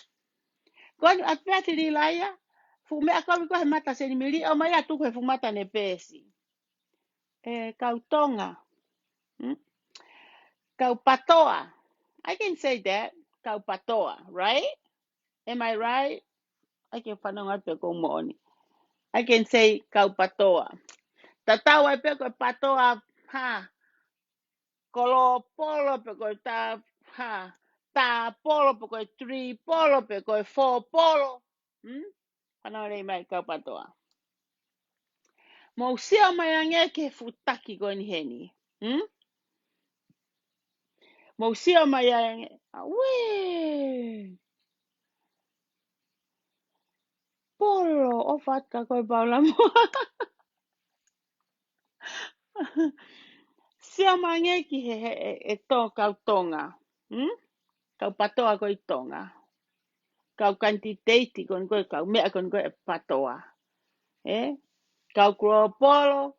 Koe ni atpea tiri laia. Fu mea koe he mata St. Millie. O mai atu koe fu mata ne pesi. Kautonga. Kaupatoa. I can say that. Kaupatoa, right? Am I right? I can whanonga pe ko mooni. I can say kaupatoa. Tatawa pe ko patoa ha. Kolo polo pe ko ta ha. Ta polo pe ko 3 polo pe ko 4 polo. Whanonga mai kaupatoa. Mo sia mai ange ke futaki ko ni heni. Mo sia mai ange. Wee. Polo o fatka ko paula mo. Sia mange ki he tō kautonga. Kau patoa ko i tonga. Kau kantiteiti kon koe kau mea kon koe patoa. Kau kuro polo,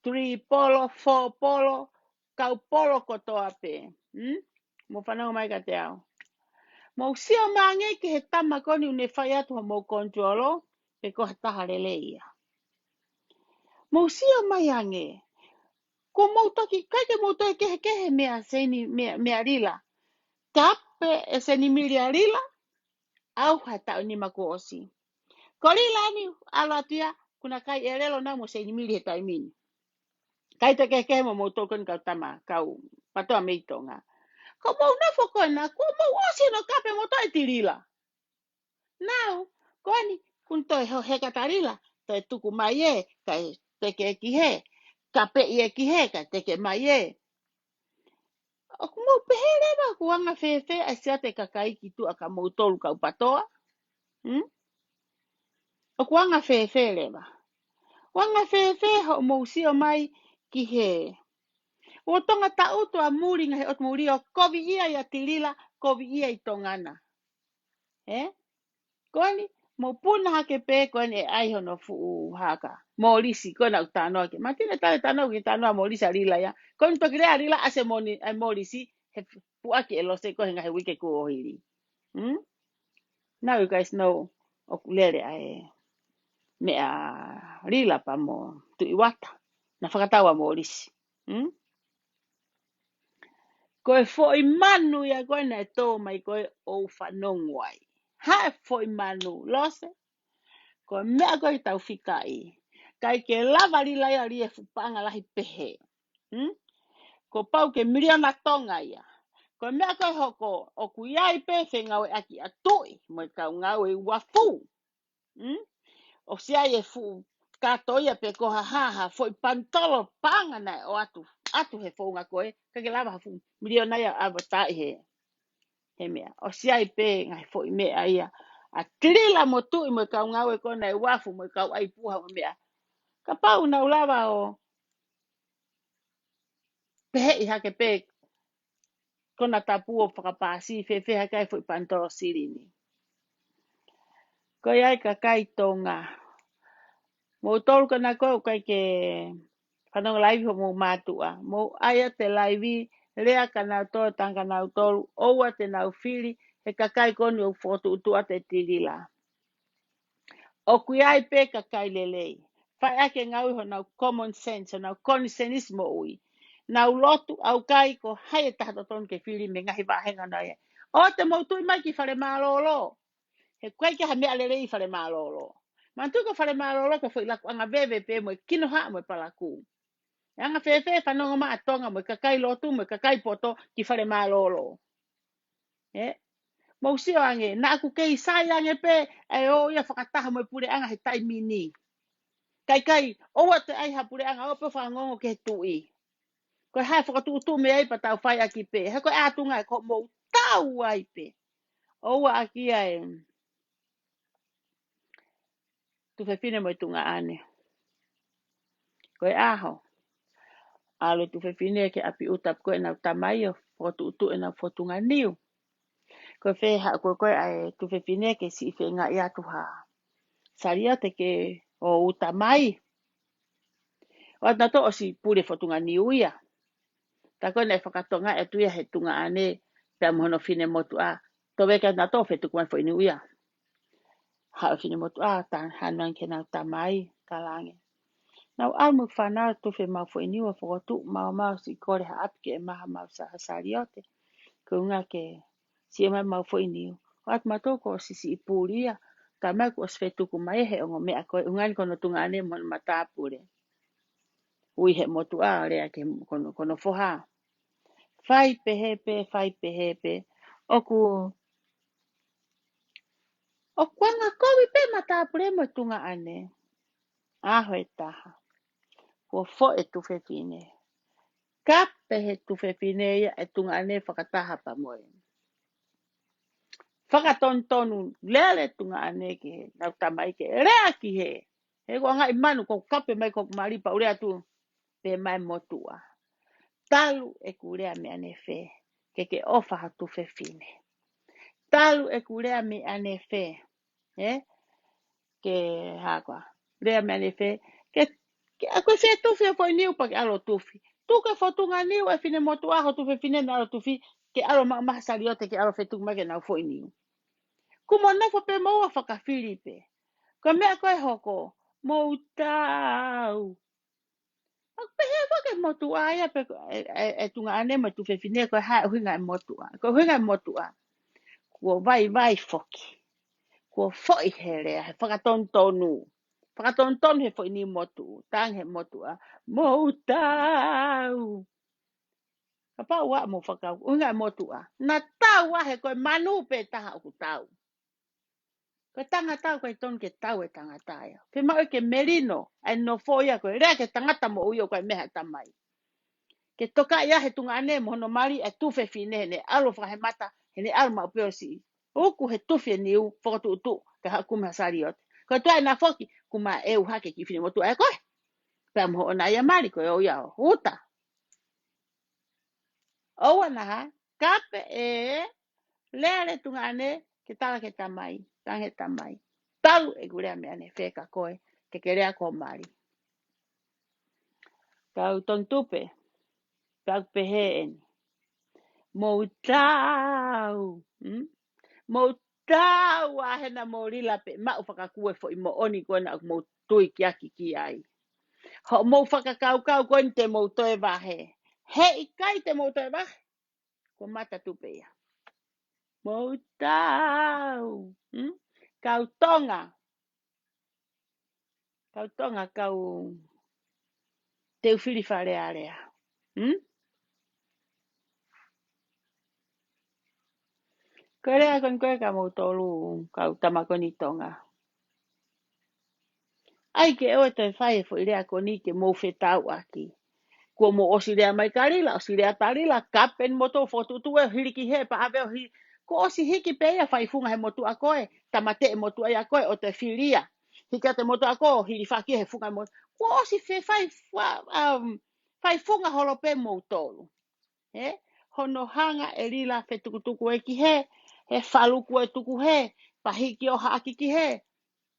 3 polo, 4 polo, kau polo kotoa pe. Mo whanau mai ka te au. Mo sia mange ki he tama koni une whai atu mo kontrolo, pe ko hataha lele ia. Mo sia mai ange, ko moutaki, kai ke moutaki kehe mea seni mea rila. Kape e seni milia rila, au hata ni makuosi. Ko rila ni alatia, kuna kai erelo na mo seni milia taimini. Kai te kehe mo moutokon kau tama, kau patoa meitonga. Ko mou na fokona, ko mou osi no kape moutoi tirila. Now, ko ani, kun toi he katarila, toi tuku mai e, kai teke ki he, kape ie ki he, kai teke mai e. O ku mau pehere ba ku anga fefe a sia te kakai ki tu aka mau tolu kau patoa. O ku anga fefe le ba. Wanga fefe ho mau sio mai ki he. O tonga ta utu a muri ngahe ot muri o kovi ia ia tilila, kovi ia i tongana. Koani, mo puna hake pe koani e ai hono fu haka. Mo lisi kona utanoa ke. Matine tale tanoa ki tanoa mo lisa rila ya. Koani toki rea rila ase mo lisi he puaki e lose kohe ngahe wike ku ohiri. Now you guys know o kulere ai mea rila pa mo tu iwata. Na whakatawa mo lisi. Koe foi manu ya koe na e tō mai koe o whanongwai. Ha e foi manu lose. Ko mea koe tau whikai. Kai ke lava rila ia rie fupanga lahi pehe. Ko pau ke miriona tonga ia. Ko mea koe hoko o kuiai pe whengawe aki atui. Moi kau ngau e wafu. O sia e fu kato ia pe ko haha foi pantolo panga nai o atu he fonga koe. Ka ke lava hafu miriona ia avatai he. He mea. O sia i pe ngai foi mea ia. A trila mo tui mo kau ngau e kona e wafu mo kau ai puha mo mea. Ka pau na ulawa o pehe i hake pe kona tapu o whakapasi fe hake foi pantoro sirini. Ko iai ka kai tonga. Mo tolu kana koe o kai ke whanong laivi ho mo mātua. Mo aia te laivi lea ka nau tō tanga nau tolu oua te nau whiri he ka kai koni o whotu utua te tirila. O kuiai pe ka kai lelei. Whai ake ngau ho nau common sense, nau konsenismo ui. Nau lotu au kai ko hai e tahata ton ke whiri me ngahi wahenga na e. O te mautui mai ki whare mālolo. He koe ki ha mea lelei whare mālolo. Mantu ko whare maroro ko whi laku anga bebe pe mo kino haa mo palaku. Anga fefe whanonga maa tonga mo kakai lotu mo kakai poto ki whare maroro. Mau sio ange, na aku kei sai ange pe, e o ia whakataha mo pure anga he tai mini. Kai, o te ai ha pure anga, o pe whangongo ke tui. Koe hai whakatutu me ai pa tau whai aki pe. He koe ātunga e ko mou tau ai pe. Oua aki ai, tu whewhine mo i tunga ane. Koe aho. Alo tu whewhine ke api utap koe nau tamai o whakatutu e nau whotunga niu. Koe wheha koe ai tu whewhine ke si whenga i atu ha. Saria te ke o utamai. O na to o si pure whotunga niu ia. Ta koe nei whakatonga e tuia he tunga ane pia mohono whine motu a. To weka na to whetukuan fo inu ia. Hao whine motu a, ta hanuan ke nau tamai kalange. Nau almu whanau tu whe mau fo inu a whakatu mau si kore ha apike e maha mau sa hasariote. Ko unga ke si e mau fo inu. O at mato ko si i puria. Ta mai ko os whetuku mai he ongo mea koe ungan kono tunga ane mono matapure. Ui he motu a rea ke kono foha. Fai pehepe. Oku, o kwanga kowi pe matapure mo tunga ane. Aho e taha. Ko fo e tu whewhine. Kape he tu whewhine ia e tunga ane whakataha pa moe. Whakatontonu lele tunga ane ki he. Nau tamai ke rea ki he. He ko ngai manu ko kape mai ko maripa urea tu. Pe mai motua. Talu e kurea me ane fe. Ke ofa ha tu whewhine. Talu e kurea me ane fe. Ke haka. Rea me ane fe. Ke a koe whea tuwhi a koe niu pa ke alo tuwhi. Tu ke whotunga niu e whine motu aho tu whine na alo tuwhi. Ke alo maha sariote ke alo whetuk mai ke nau fwoi niu. Kumo nefo pe maua whakawhiri pe. Ko mea koe hoko. Mou tau. Ak pehe wake motu a ia pe e tunga ane ma tu whine koe hae huinga e motu a. Ko huinga e motu a. Kua vai foki. Kua foi he rea. He whakatontonu. Whakatontonu he foi ni motu. Tang he motu a. Mou tau. Ka pau wa mo whakau. Unga motu a. Na tau wa he koe manu pe taha oku tau. Koe tangata koe ton ke tau e tangata ia. Pe mau ke merino. Ai no foia koe. Rea ke tangata mo uio koe meha tamai. Ke toka ia he tunga ane mo hono mari e tuwhe whine ne alo whakahemata. He ne alo mau peo si. Oku he tuwhe niu. Whakatu utu. Ke hakume hasari ote. Koe tua e na foki. Kuma e uhake ki whine motu e koe. Pea mo ona ia mari koe o ia o. Uta. Oua naha. Kape e. Leare tunga ane. Ke tala ke tamai. Tange tamai. Talu e gurea me ane wheka koe. Ke kerea ko mari. Kau ton tupe. Kau pehe eni. Mou tau. Mou tau ahena mo rila pe. Mau whakakue fo i mo oni koe na mou tui ki aki ki ai. Ho mou whakakau koe ni te mou toe wahe. He i kai te mou toe wahe. Ko mata tupe ia. Mou tau. Kau tonga. Kau tonga kau teu whiri wharea rea. Koe rea kon koe ka mou tolu kau tamakoni tonga. Ai ke oe te whae fo i rea koni ke mou whetau aki. Kua mo osi rea mai karila, osi rea tarila, kapen moto fotutu e hiriki he pa aveo hiri. Ko osi hiki pe ia whaifunga he motu a koe, tamate e motu a koe o te whiria. Hika te motu a koe, hiri whaki he funga motu. Ko osi whaifunga holo pe mou tolu. Hono hanga e rila whetukutuku e ki he, he whaluku e tuku he, pahiki o haaki ki he.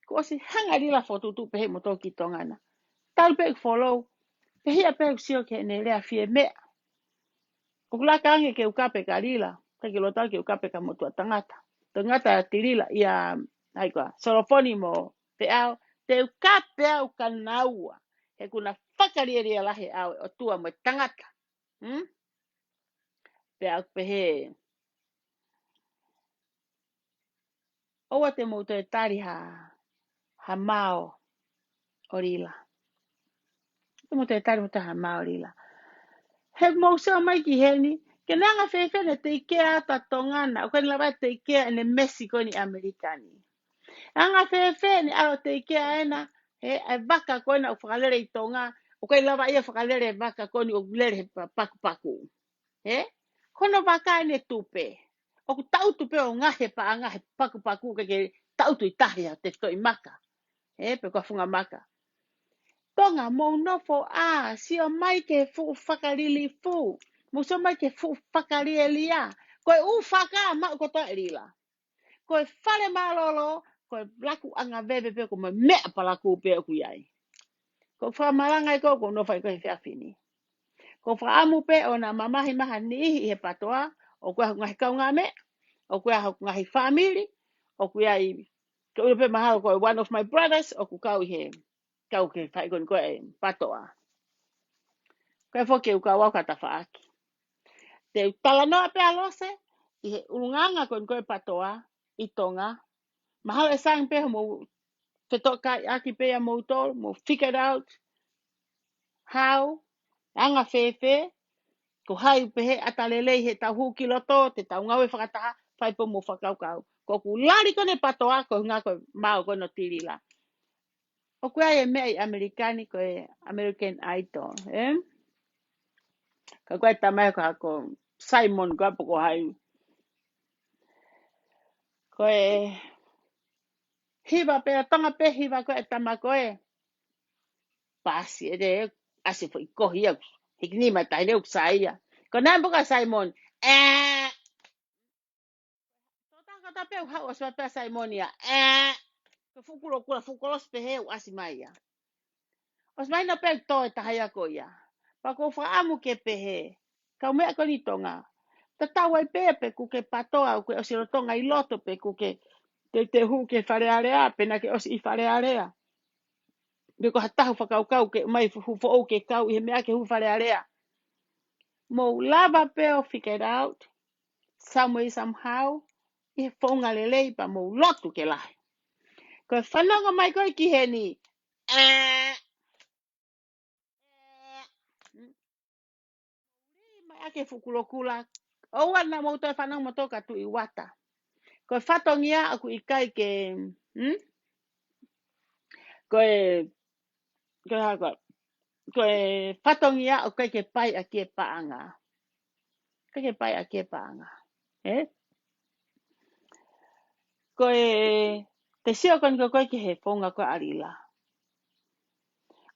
Ko osi hanga rila fotutu pe he moto ki tongana. Talpe follow. Pehia pe sio ke ne rea fie mea. O la kange ke ukape karila. Te ke lotal ke ukape ka motua tangata. Tangata tirila ia haikoa. Solofoni mo te au. Te ukape au kanaua. He kuna whakarieria lahe au o tua mo tangata. Pe au pehe. Oa te mo te tari ha. hamao orila. Mo te taru ta hamao orila. He mo se mai ki heni, ke nanga fefe ne te ikea ta tongana, o kani lawa te ikea ne Mexico ni Amerikani. Anga fefe ni alo te ikea ena, he ai baka kona o whakalere i tonga, o kani lawa ia whakalere baka koni o lere paku paku. He? Kono baka ne tupe. O ku tau tupe o ngahe pa ngahe paku paku ke tau tu i tahia te to i maka. He? Pe kua funga maka. Tonga mo no fo a si o mai ke fu whakarili fu. Mo so mai ke fu whakari elia. Koe u whaka ma ko to elila. Koe whare malolo, koe laku anga veve pe ko me mea palaku pe o kuyai. Ko whamaranga i ko no whai koe whiawhini. Ko whaamu pe o na mamahi maha nihi he patoa, o koe ngahi kaunga me, o koe ngahi family, o koe ai, ko upe maha koe one of my brothers, o ku kau he, kau ke whai koe patoa. Koe whoke u ka wauka ta whaaki. Te tala noa pe alose, i he urunganga koe patoa, i tonga, mahalo e sang pe mo whetoka aki pe a moutor, mo figure out how, anga fefe, ko hai pehe atalelei he tau huki loto, te tau ngawe whakataha, whai po mo whakaukau. Ko ku lari kone patoa, ko ngā ko mau kono tirila. O kua e mea i Amerikani, ko e American Idol, eh? Ka koe tamai ko Simon Gapo ko hai. Ko e hiva pe, tonga pe hiva ko e tama ko e. Pasi e de, asi fo i kohi au. Hikini mai tai leu saia. Ko nāmpo ka Simon, tota kata pe hau aswa pe Simonia, Ko fukulo kula fukulos pe heu asi mai ya. Os mai na pe to e tahaya ko ya. Pa ko fa amu ke pe he. Ka me ko ni tonga. Ta tawa pe ku ke patoa ku o siro tonga i loto pe ku ke te hu ke fare area pe na ke os i fare area. De ko hata fa kau ke mai fu fo o ke kau i me ke hu fare area. Mo lava pe o figure out some way somehow i fonga lele pa mo lotu ke lai. Ko whananga mai koe ki he ni. Mai ake fukulokula. O wana mo to whananga mo toka tu i wata. Ko whatongia aku i kai ke. Ko e. Ko e whatongia o kai ke pai a ke paanga. Kai ke pai a ke paanga. Ko e. Te sio kon ko koe ke he fonga ko arila.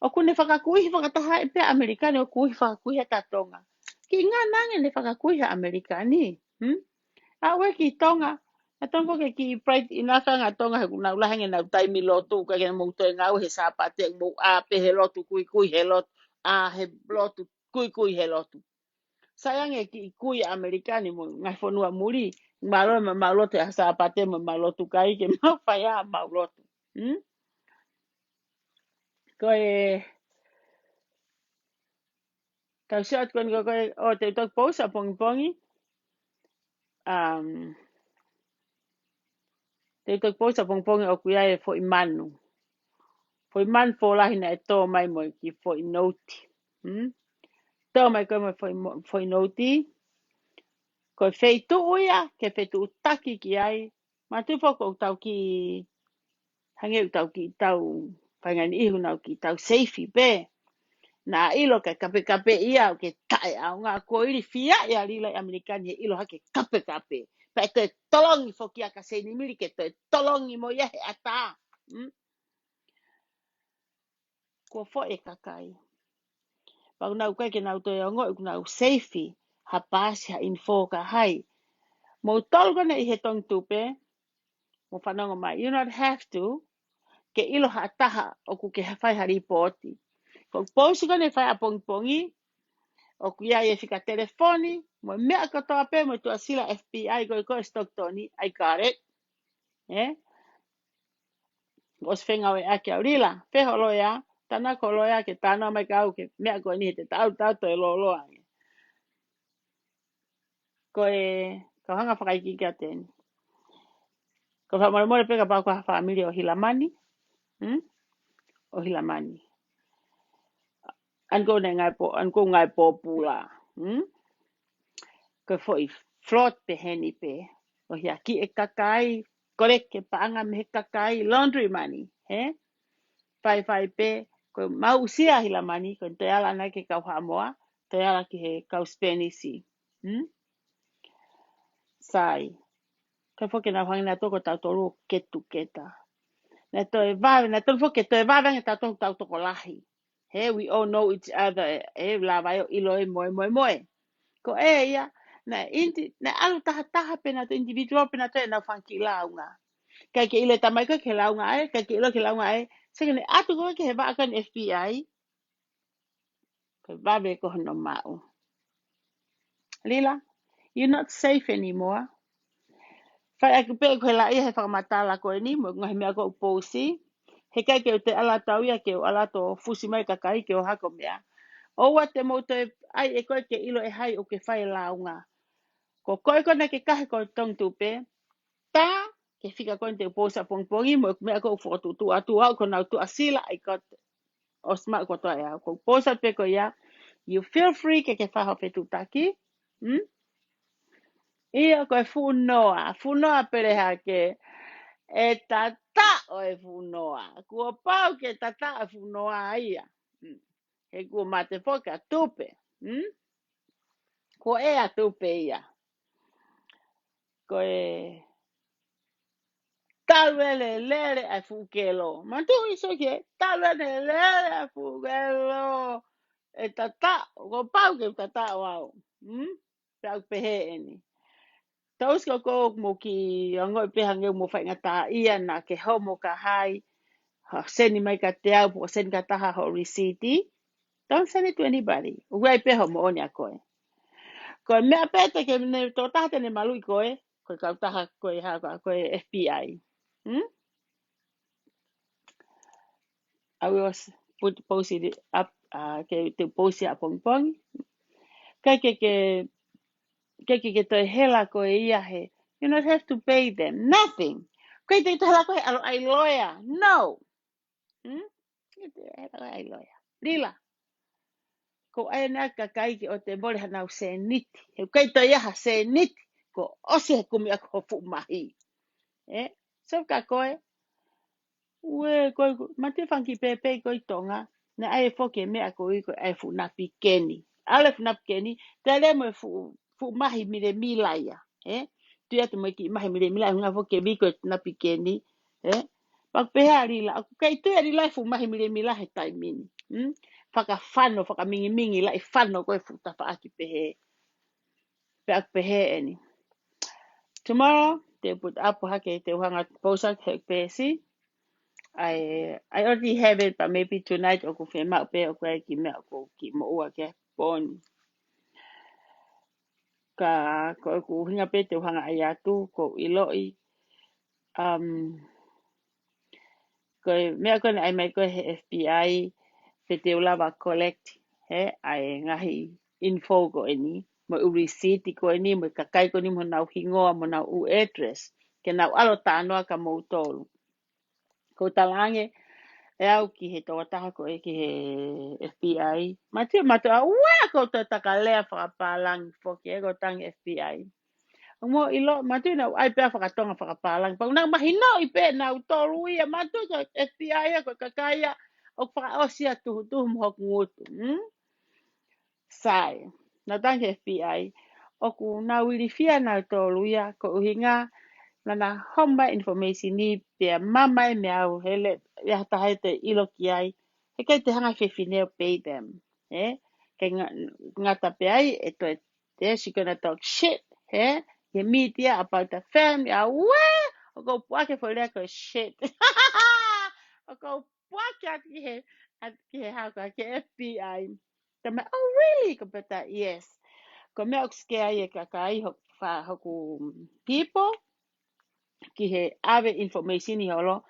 O kune whakakuihi whakataha e pe Amerikani o kuihi whakakuihi ta tonga. Ki ngā nange ne whakakuihi Amerikani. A we ki tonga. A tonga ke ki pride inasa ngā tonga he kuna ulahenga nau taimi lotu. Ka kena mouto e ngau he sāpate mou a pe he lotu kui he lotu. A he lotu kui he lotu. Sayange ki kui Amerikani mo ngai whanua muri. Malo ma malote a sāpate mo malotu kai ke mau whaia maulotu. Ko e. Tau siat kon ko o te tok posa pongi. Te tok posa pongi o kuia e fo imanu. Fo iman fo lahi na e tō mai mo ki fo inoti. Tō mai koe mo fo inoti. Ko fei tu uia ke fei tu taki ki ai. Ma tu fo ko tau ki hange tau ki tau pangani ihu nau ki tau seifi be. Na ilo ka kape ia o ke tae au ngā ko iri fia ia lila Amerikani he ilo hake kape. Pa e te tolongi fo ki a ka seini mili ke te tolongi mo ia he ata. Ko fo e kakai. Pau nau kai ke nau to e ongo i nau seifi ha pasi ha info ka hai. Mo tolgona i he tong tupe. Mo whanonga mai. You not have to. Ke ilo ha ataha o ku ke whai ha ripoti. Ko posi kone whai a pongi. O ku ia e whika telefoni. Mo mea katoa pe mo tua sila FBI ko Stocktoni. I got it. Os whenga we ake au rila. Wheho loia. Tana ko loia ke tana mai kau ke mea ko ni he te tau to e loa. Ko e. Ko hanga whakaiki kia tēni. Ko whamare peka pāko ha familia o Hilamani. O hilamani. An ko ngai po pula. Ko foi flot pe heni pe. O hia ki e kakai, kore ke paanga me kakai laundry money, he? Fai pe, ko mausia hilamani, ko te ala na ke kau hamoa, te ala ki he kau spenisi. Sai. Ka foke na hangina toko tau toru ketu keta. Na toi vave, na toi foke toi vave nga tau toko lahi. Hey, we all know each other. La vai o ilo e moe. Ko ia, na alu taha pena to individual pena to na fanki launga. Kai ke ile tamai ko ke launga kai ke ilo ke launga sekene atu ko ke heba akan FBI. Ko vave ko no mau. Lila, you're not safe anymore. Fai aku pe ko la ia he whakamatala ko ni mo ngahi mea ko uposi. He kai ke o te ala tau ia ke o ala to fusi mai kakai ke o hako mea. O wa te mo te ai e koe ke ilo e hai o ke whai launga. Ko koe kona ke kahe ko tong tupe. Ta ke fika ko te uposa pongpongi mo mea ko ufotu tu atu au ko nau tu asila ai ko o sma ko toa ia. Ko uposa pe ko ia. You feel free ke whaho petu taki. Ia ko e funoa pere hake. E tata o e funoa. Kua pau ke tata o funoa ia. He kua mate foka tupe. Ko e a tupe ia. Ko e talwele lere a fukelo. Mantu iso ke talwele lere a fukelo. E tata, ko pau ke tata o au. Pau pehe eni. Taus ko mo ki angoi pehange mo whai ngata ia na ke homo ka hai. Send mai ka te au po send ka taha ho receipt. Don't send it to anybody. Uai pe ho mo oni a koe. Koe mea pete ke ne tō tahate ne malui koe. Koe kau taha koe haka koe FBI. I was posted it up ke te post a pong pong. Ke toi hela koe ia he. You not have to pay them. Nothing. Koe te hela koe alo ai lawyer. No. Ke te hela koe ai lawyer. Lila. Ko ai na ka kai ki o te mole hanau se niti. He kai to ia se niti. Ko osi he kumi ako fu mahi. So ka koe. Ue koe mate fanki pepe koe tonga. Na ai foke me ako i ko ai fu napi keni. Ale fu napi keni. Te ale mo fu mahi mire milaia. Tu ia te mo ki mahi mire milaia. Nga foke mi ko napi keni. Pak peha rila. Aku kai tu ia rila fu mahi mire milaia he taimini. Whakawhano, whakamingi lai whano koe whutawha aki pehe. Pe ak pehe eni. Tomorrow, they put up hake te uhanga posak hek pesi. I already have it, but maybe tonight oku whi mau pe oku ki mea oku ki mo ua ke poni. Ka ko oku hinga pe te uhanga ai atu ko iloi. Ko mea kone ai mai koe he FBI pe te ulawa collect ai ngahi info ko eni. Mo u receipt ko ni mo kakai ko ni mo nau hingoa mo nau u address ke nau alo tānoa ka mou tolu. Ko talange e au ki he toa taha ko e ki he FBI. Matua ua ko to taka lea whakapalang foki e ko tang FBI. Mo ilo matua na ai pia whakatonga whakapalang. Pag nang mahino i pe nau tolu ia matua ko FBI ko kakaya o whakaosia tuhu mo ngutu. Sai. Na tang FBI. Oku na wilifia na tolu ia ko uhinga na homba information ni pe mama me au hele ya ta te ilo ki ai he kai te hanga fefine pay them ke ngata pe ai e to te she gonna talk shit ye media about the family we o go puake for like shit o go puake at ki ha ka ke FBI tama oh really ko beta yes ko me ok scare ka kai ho fa ho people ki he ave information ni holo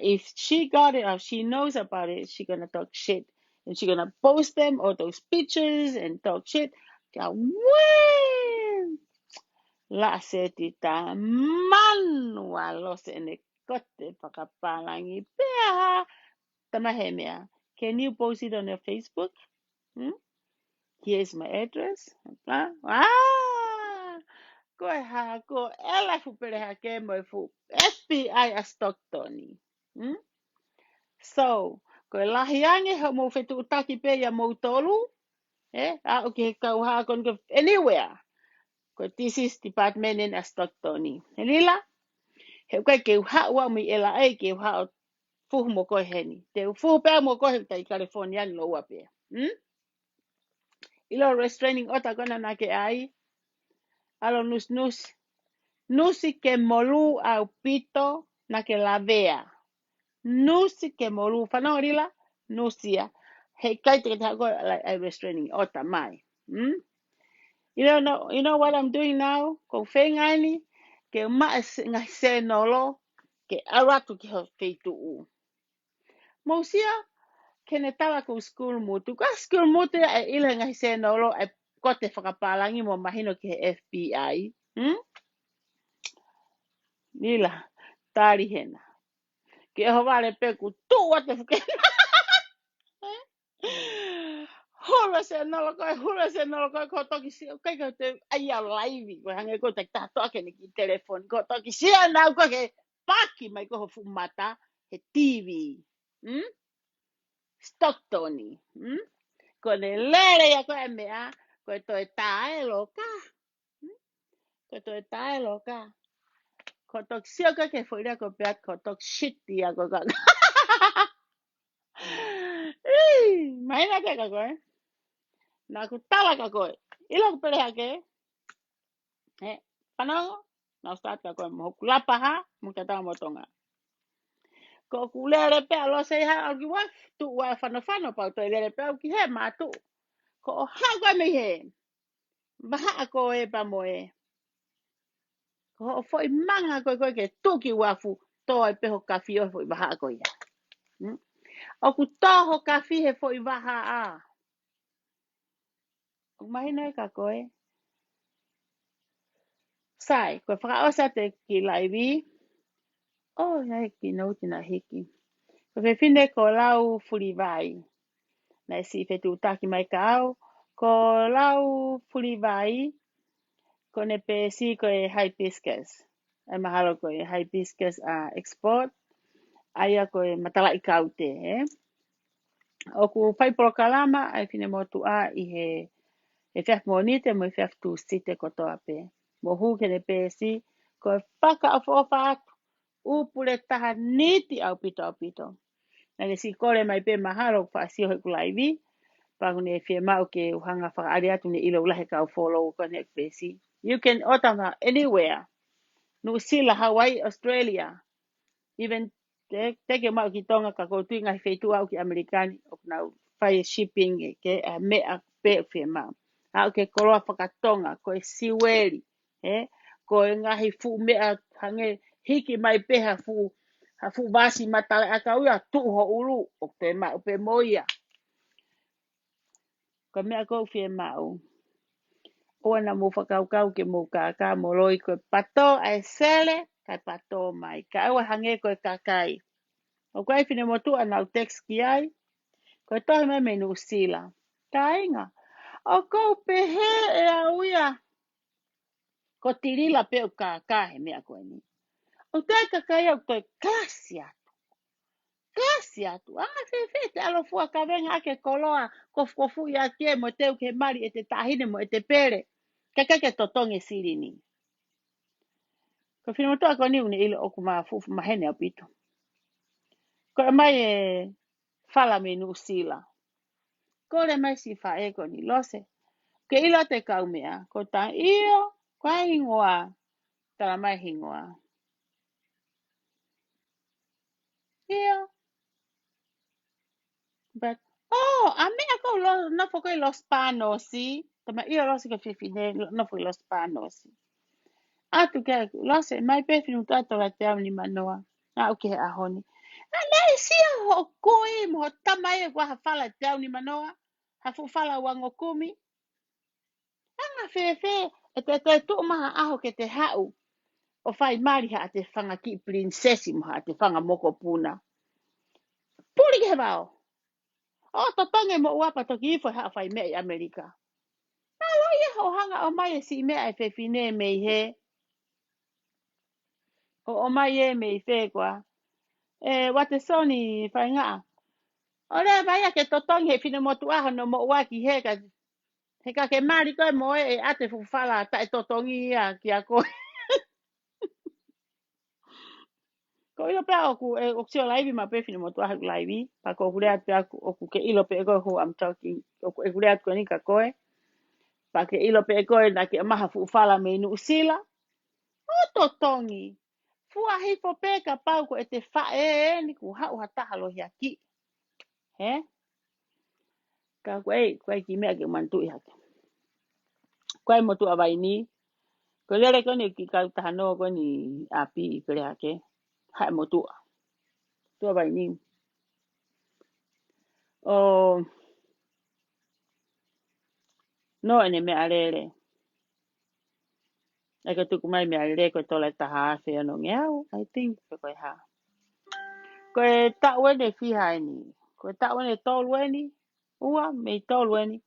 if she got it or she knows about it she gonna talk shit and she gonna post them or those pictures and talk shit ka we la setita manua los en kote whakapalangi pēha. Tamahe mea. Can you post it on your Facebook? Hmm? Here's my address. Koe ha, ko ela fu pere ha ke mo fu FBI a Stocktoni. Hmm? So, koe lahiange ho mo fetu utaki pe ya mo tolu. A okay kau ha kon go anywhere. Ko this is department in a Stocktoni. Helila? He koe ke ha wa mi ela ai ke ha fu mo ko heni. Te fu pe mo ko he tai California no wa pe. Ilo restraining order kona na ke ai. Alo nus nus. Nusi ke molu au pito na ke lavea. Nusi ke molu. Whanaorila? Nusia. Hei kai te tako like a restraining order mai. You know what I'm doing now? Ko whengani ke ngai se nolo ke aratu ki ho feitu u. Mausia ke ne tala ko school mutu. Ka school mutu e ila ngai se nolo e kote whakapalangi mo mahino ke FBI. Nila, tari hena. Ke ho vale peku tu wate fuke. Hula se nolo koe ko toki si kai ko te ai a live ko hange ko te tato ake ni ki telefoni ko toki si na ko ke paki mai ko fumata he TV. Stocktoni. Ko ne lere ya ko mea ko to e tae loka. Ko to e tae loka. Ko tok si ko ke foi ko pe ko tok shit dia ko ka. Mai na te ka koe. Na ku tala ka koe. Ilo ku pere hake. Panango. Na start ka koe. Mo kulapa ha. Mo kata mo tonga. Ko ku lere pe alo se ha au ki wa. Tu wa whanawhano pau to lere pe au ki he ma tu. Ko o ha koe me he. Maha a koe pa mo e. Ko o foi manga koe koe ke tuki wafu. To e peho kafi o foi maha a koe ya. O ku toho kafi he foi waha a. O mahina e ka koe. Sai, koe whakaosa te ki laivi. Oh, nai ki nauti na hiki. Ko whine ko lau furi vai. Nai si whetu taki mai ka au. Ko lau furi vai. Ko ne pe si ko e hibiscus. E mahalo ko e hibiscus export. Aia ko e matala i kaute. O ku whai polokalama ai whine motu a i he whiaf monite mo i whiaf tu site kotoa pe. Mo hu ke ne pe si. Ko e whaka o whofa atu. Upule taha niti au pito. Nane si kore mai pe mahalo pa si ho kulaivi. Pangu ne fie mau ke uhanga whakaari atu ne ilo ulahe kau follow connect pesi. You can otama anywhere. New Zealand, Hawaii, Australia. Even teke mau ki tonga ka koutu ngai feitu au ki Amerikani. O nau whai shipping ke mea pe fie mau. Au ke koroa whakatonga ko e siweri. Ko e ngahi fu mea hange hiki mai peha fu vasi matale akauia tu ho ulu o te mau pe moia. Ko mea ko fie mau. O na mo whakaukau ke mo ka mo loi ko pato ai sele kai pato mai. Ka aua hange ko kakai. O kai fine mo tu anau text ki ai. Ko tohi mai me New Zealand. Ta inga. O ko pehe e auia. Ko tirila pe o kakai mea koe ni. O te kakai au koe klasia. Klasia tu. Fe te alo fua ka venga ake koloa. Kofu ya kie mo teu ke mari e te tahine mo e te pere. Kaka totonge siri ni. Ko fino to ko ni une ile o kuma fufu mahene apito. Ko mai e fala me New Zealand. Ko le mai si fa e ko ni lose. Ke ila te kaumea. Ko ta io kwa ingoa. Tala mai hingoa. Io. But a mea ko no fo ko los panosi. Tama io lose ko fifine no fo los panosi. Atu ke lose mai pe fino to la te ni manoa. Okay ahoni. Nei sia ho koi mo tamai e ha fala te ni manoa. Ha fu fala wango kumi. Anga fe e te tu maha aho ke te hau. O whai mari ha te whanga ki princesi mo ha te whanga moko puna. Puri ke he wao. O to tonge mo uapa toki ifo ha whai mea i Amerika. Na loia ho hanga o mai e si mea e whewhine mei he. O mai e mei whekwa. Wate soni whai ngā. O rea vai a ke to tonge he whine motu aha no mo uaki he ka. He ka ke mari koe mo e ate fufala ta e to tongi ia ki a koe. Ko ilo pe oku o sio laivi ma pe fine mo tu ahu laivi pa ko kure atu oku ke ilo pe ko who I'm talking oku e kure atu ni ka koe pa ke ilo pe ko na ke maha fu fala me nu sila o to tongi fu a hi fo pe ka pau ko e te fa ni ku ha o hata halo hi aki he ka ko ki me ke mantu ya ko mo tu avai ni ko lele ko ni ki ka ta no ko ni api pe ake ha mo tu avai ni o no ene me alele e ka tuku mai me alele ko tola taha fe no ngeau I think ko ha ko ta wene fi haini ko ta wene tol weni ua me tol weni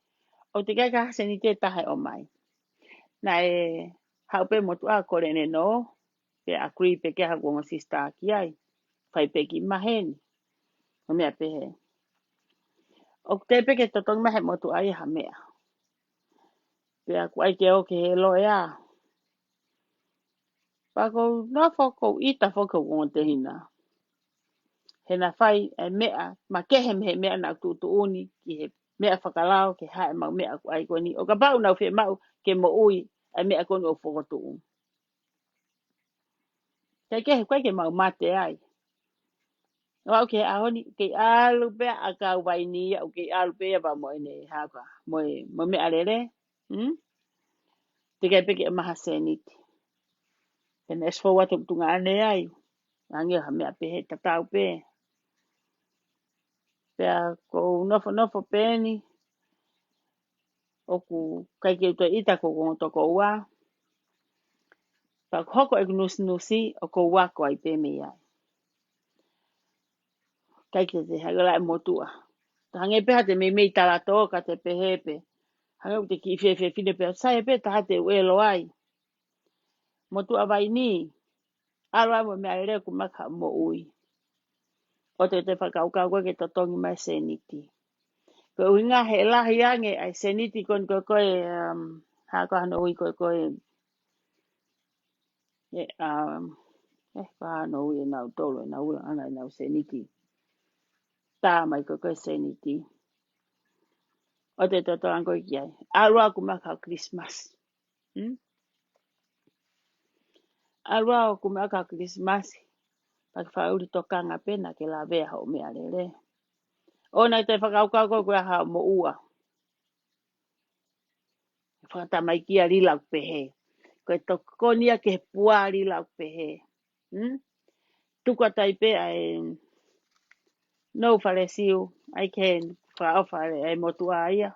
o te ka se ni te taha o mai na ha pe mo tu a ko ne no pe a kri pe ke ha go sista ki ai fai pe ki mahen o me pe he o te pe ke to tong me mo tu ai ha me pe a kwai ke o ke lo ya pa ko no fo ko ita fo ko go te hina he na fai e mea ma ke he mea na tu tu uni ki he mea whakalao ke hae mau mea ku ai koni o ka pau nau whi mau ke mo ui ai mea koni o whokotu un ke he koe ke mau mate ai o au ke ahoni ke alu pe a kau vai ni o ke alu pe ba mo ene haka mo mea rere te kai pe ke maha seniti ke na esfo watu tunga ane ai ange ha mea pe he tatau pe pe a ko nofo pe ni oku kai ke to ita ko ko to ko wa pa hoko e nus nusi o ko wa ko ai pe me ya kai ke te hagala mo tua hange pe hate me tala to ka te pe hepe hange te ki fe fine pe sai pe ta te we lo ai mo tua vai ni ala mo me ale ku maka mo ui o te whakau ka ke to tongi mai seniti ko inga he la hiange ai seniti kon ko ko ha ko no ui ko pa no ui na tolo na ui ana na seniti ta mai ko seniti o te to ango ki ai alwa ku maka Christmas alwa ku maka Christmas pa fa uri to kanga pena ke la vea ho me alele o na te whakau ka ko ha mo ua whakata mai ki a rila pehe ko to konia ke pua rila pehe tuka tai pe ai no falesiu ai ken fa ofa ai motua ia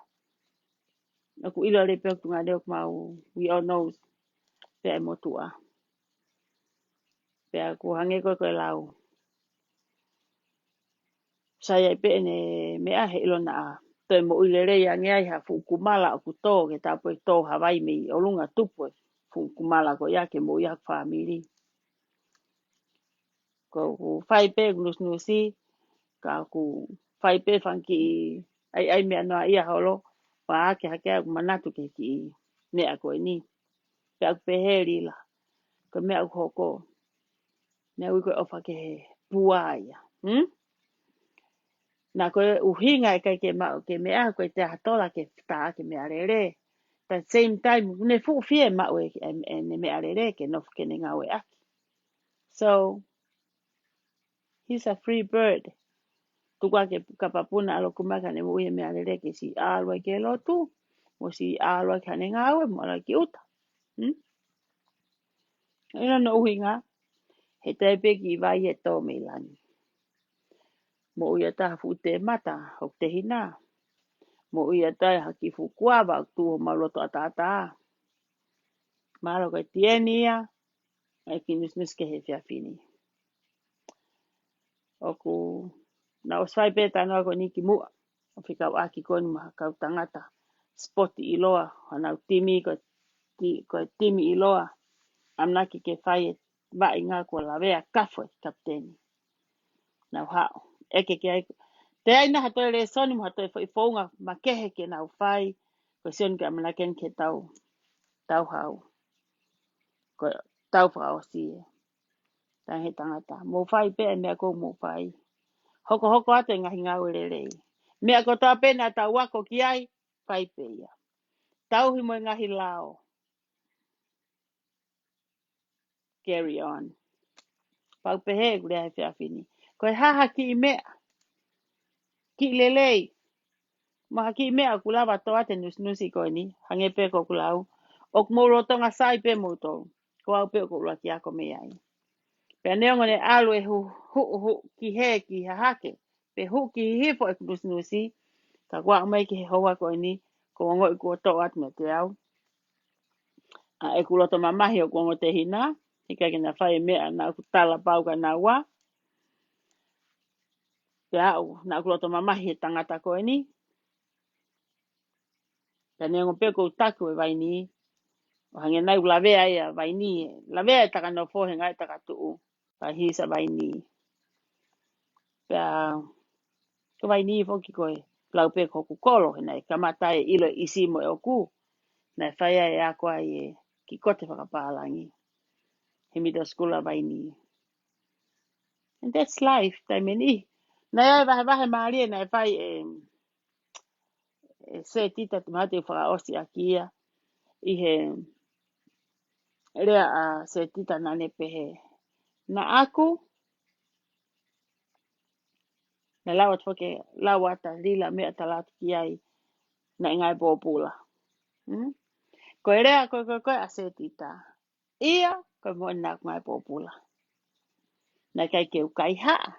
aku ilo le pe tunga le mau we all know pe ai motua pe aku hange ko lau sai pe ne me a he lo na te mo ilere ya nge ai ha fu kumala ku to ke ta po to Hawaii me o lunga tupo fu kumala ko ya ke mo ya family ko fai pe nus nusi ka ku fai pe fanki ai me no ia holo pa ke ha ke manatu ke ki me a ko ni pe a pe heri la ko me a ko me u ko ofa ke puaya na ko uhinga ke ma ke me a ko te hatola ke ta ke me arere at the same time ne fu fie ma we ne me arere ke no ke nga we a so he's a free bird tu kwa ke kapapuna alo kumaka ne mo me arere ke si alwa ke lo tu mo si alwa ka ne nga we mo la ki uta ina no uhinga he te pe ki vai e to me lani mo ia ta fu te mata o te hina mo ia tai haki fukuava tu maloto atata malo ke tienia ai kinus ke he fiafini. Oku na oswai pe tano ko ni ki mua. O fika aki koni maha kau tangata. Spoti iloa. Hana timi ko timi iloa. Amnaki ke fai ba inga ko la vea kafo kapteni. Na hao. Eke ke ai. Te aina hatoe le soni mo hatoe fo ifonga makehe ke na ufai. Ko sion ke amnaken ke tau hau. Ko tau whao sie. Tangi tangata. Mo fai pe mea ko mo fai. Hoko ate ngahi ngau lelei. Mea ko tā pena tau wako ki ai, fai pe ia. Tau hi mo ngahi lao. Carry on. Pau pehe kule hai whiawhini. Koe haha ki I mea. Ki lelei. Maha ki mea kulawa toa te nusi koe ni. Hange pe ko kulau. Ok moro tonga sai pe mo tau. Ko au pe ko ula ki ako mea ai. Pea neongo ne alu e hu ki he ki hahake. Pe hu ki hifo e nusi. Ka kua mai ki he hoa koe ni. Ko ngoi kua toa atu me te au. A e kuloto mamahi o kongo te hina. Hika ki na whai mea na tala pau ka na wa. Te au, na kuloto mamahi he tangata koe ni. Ka neongo pe kou taku e vai ni. O hange nai lavea ia vai ni. Lavea e taka no fohe ngai taka tuu. Ka hisa vai ni. Pea, ko vai ni foki koe. Lau pe koku kolo. Hina e kamatai ilo isi mo e oku. Na e whai e a koa i e ki kote whakapālangi. He mida skula vai ni. And that's life, taimeni. Na ia vahe maalie na e whai se tita te mahate whaka osi a kia. I he rea a se tita nane pehe. Na aku, na lawat whake lawata lila mea talatu ki ai na ingai pōpula. Ko rea koe a se tita. Ia, koe mo ina ngai pōpula. Na kai keu kai haa.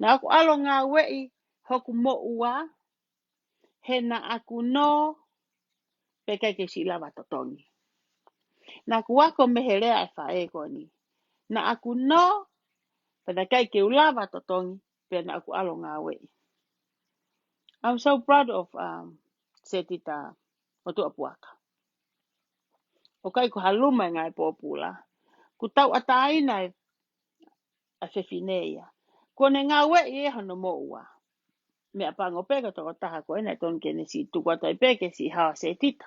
Na aku alo ngā wei hoku mo ua. He na aku no pe kai ke si lawa totongi. Na ku wako mehelea e whae koni. Na aku no, pe na kai ke ulawa totongi, pe na aku alo ngā wei. I'm so proud of se tita o tua puaka. O kai ku haluma e ngai pōpula. Ku tau ataina e a whewhineia. Kone ngā wei e hano mo ua. Mea pango peka toko taha koe nei ton kene si tukuatai peke si hawa se tita.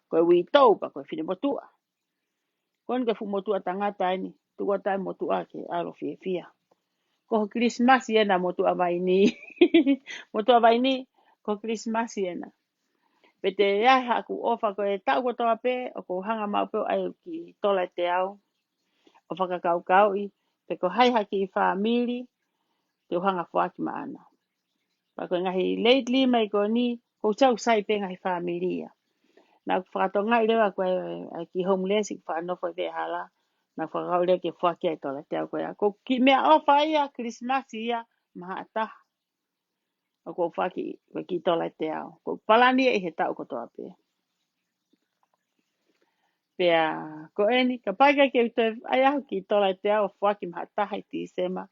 Koe wi tau pa koe whine motua. Koe nke fu motua tangata ini. Tukuatai motua ke aro fia. Ko Christmas yena motua vai ni. Motua vai ni ko Christmas yena. Pete ya haku ofa koe tau ko toa pe o ko hanga mau pe ai ki tola te au. O whakakau I. Pe ko hai haki I whaamiri. Te uhanga whaaki maana. Pa koe ngahi lately mai ko ni. Ko chau sai pe ngahi whaamiria. Na whakatonga I rewa koe ki homeless I whanofo I hala. Na whakaule ke whaki ai tola te au koe. Ko ki mea ofa ia Christmas ia maha ataha. O ko whaki koe ki tola te au. Ko palani e he tau ko toa pe. Pea ko eni ka paika ke uto ai ahu ki tola te au whaki maha ataha I ti sema.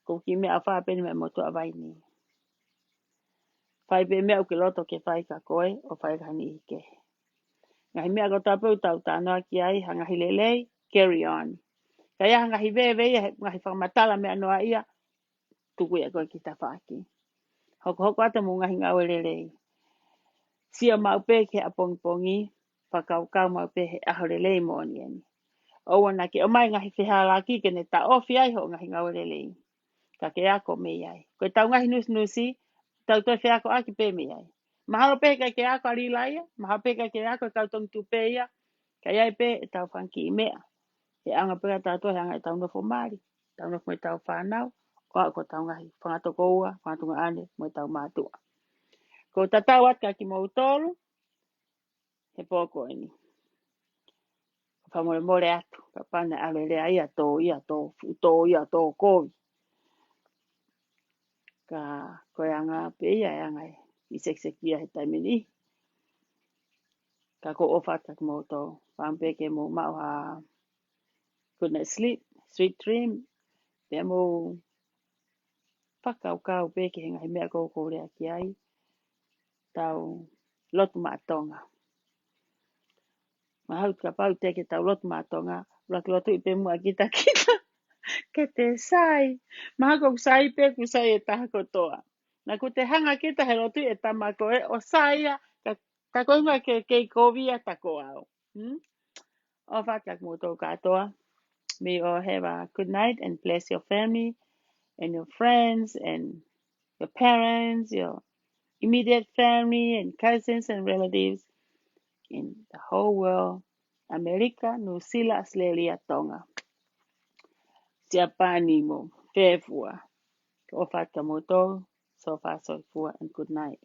Ko ki mea wha peni me motua vai ni. Whai pe mea uke loto ke whai ka koe o whai ka ni ike. Ngahi mea ko tapu tau tānoa ki ai hanga hilelei, carry on. Ka ia ngahi vewe ia ngahi whakamatala mea noa ia, tuku ia koe ki ta whaki. Hoko ata mu ngahi ngau lelei. Sia mau pe ke a pongi, whakaukau mau pe he aho lelei mo ni ani. O wana ke o mai ngahi whihala ki ke ne ta ofi ai ho ngahi ngau lelei. Ka ke ako me ai. Koe tau ngahi nusi, tau toi whiako aki pe me ai. Mahalo pe ka ke ako arilaia, mahalo pe ka ke ako kau tong tupe ia, ka iai pe e tau whanki I mea. E anga pera tātua he anga e tau nofo maari, tau nofo me tau whanau, o ako tau ngahi whangatoko ua, whangatunga ane, mo tau mātua. Ko tatau at ka ki mau tolu, he pōko ini. Whamore more atu, ka pane ale rea ia tō kovi. Ka koe anga pe ia e anga I seksekia he taimini. Ka ko ofata ki mau tō, whampeke mo mau ha good night sleep, sweet dream. Pea mo whakaukau peke he ngai mea kōkō rea ki ai. Tau lotu mātonga. Ma hau ka pau teke tau lotu mātonga. Laki lotu I pe mua kita kita. Ke te sai. Ma hau sai pe ku sai e taha kotoa. Na ku te hanga kita he lotu e tamako e o saia. Ka koinga ke kovia tako au. O whakak mo tō katoa. May you all have a good night and bless your family and your friends and your parents, your immediate family and cousins and relatives in the whole world. America, New Zealand, Australia, Tonga. Japani mo, whewhua. O whakamoto, so far so far and good night.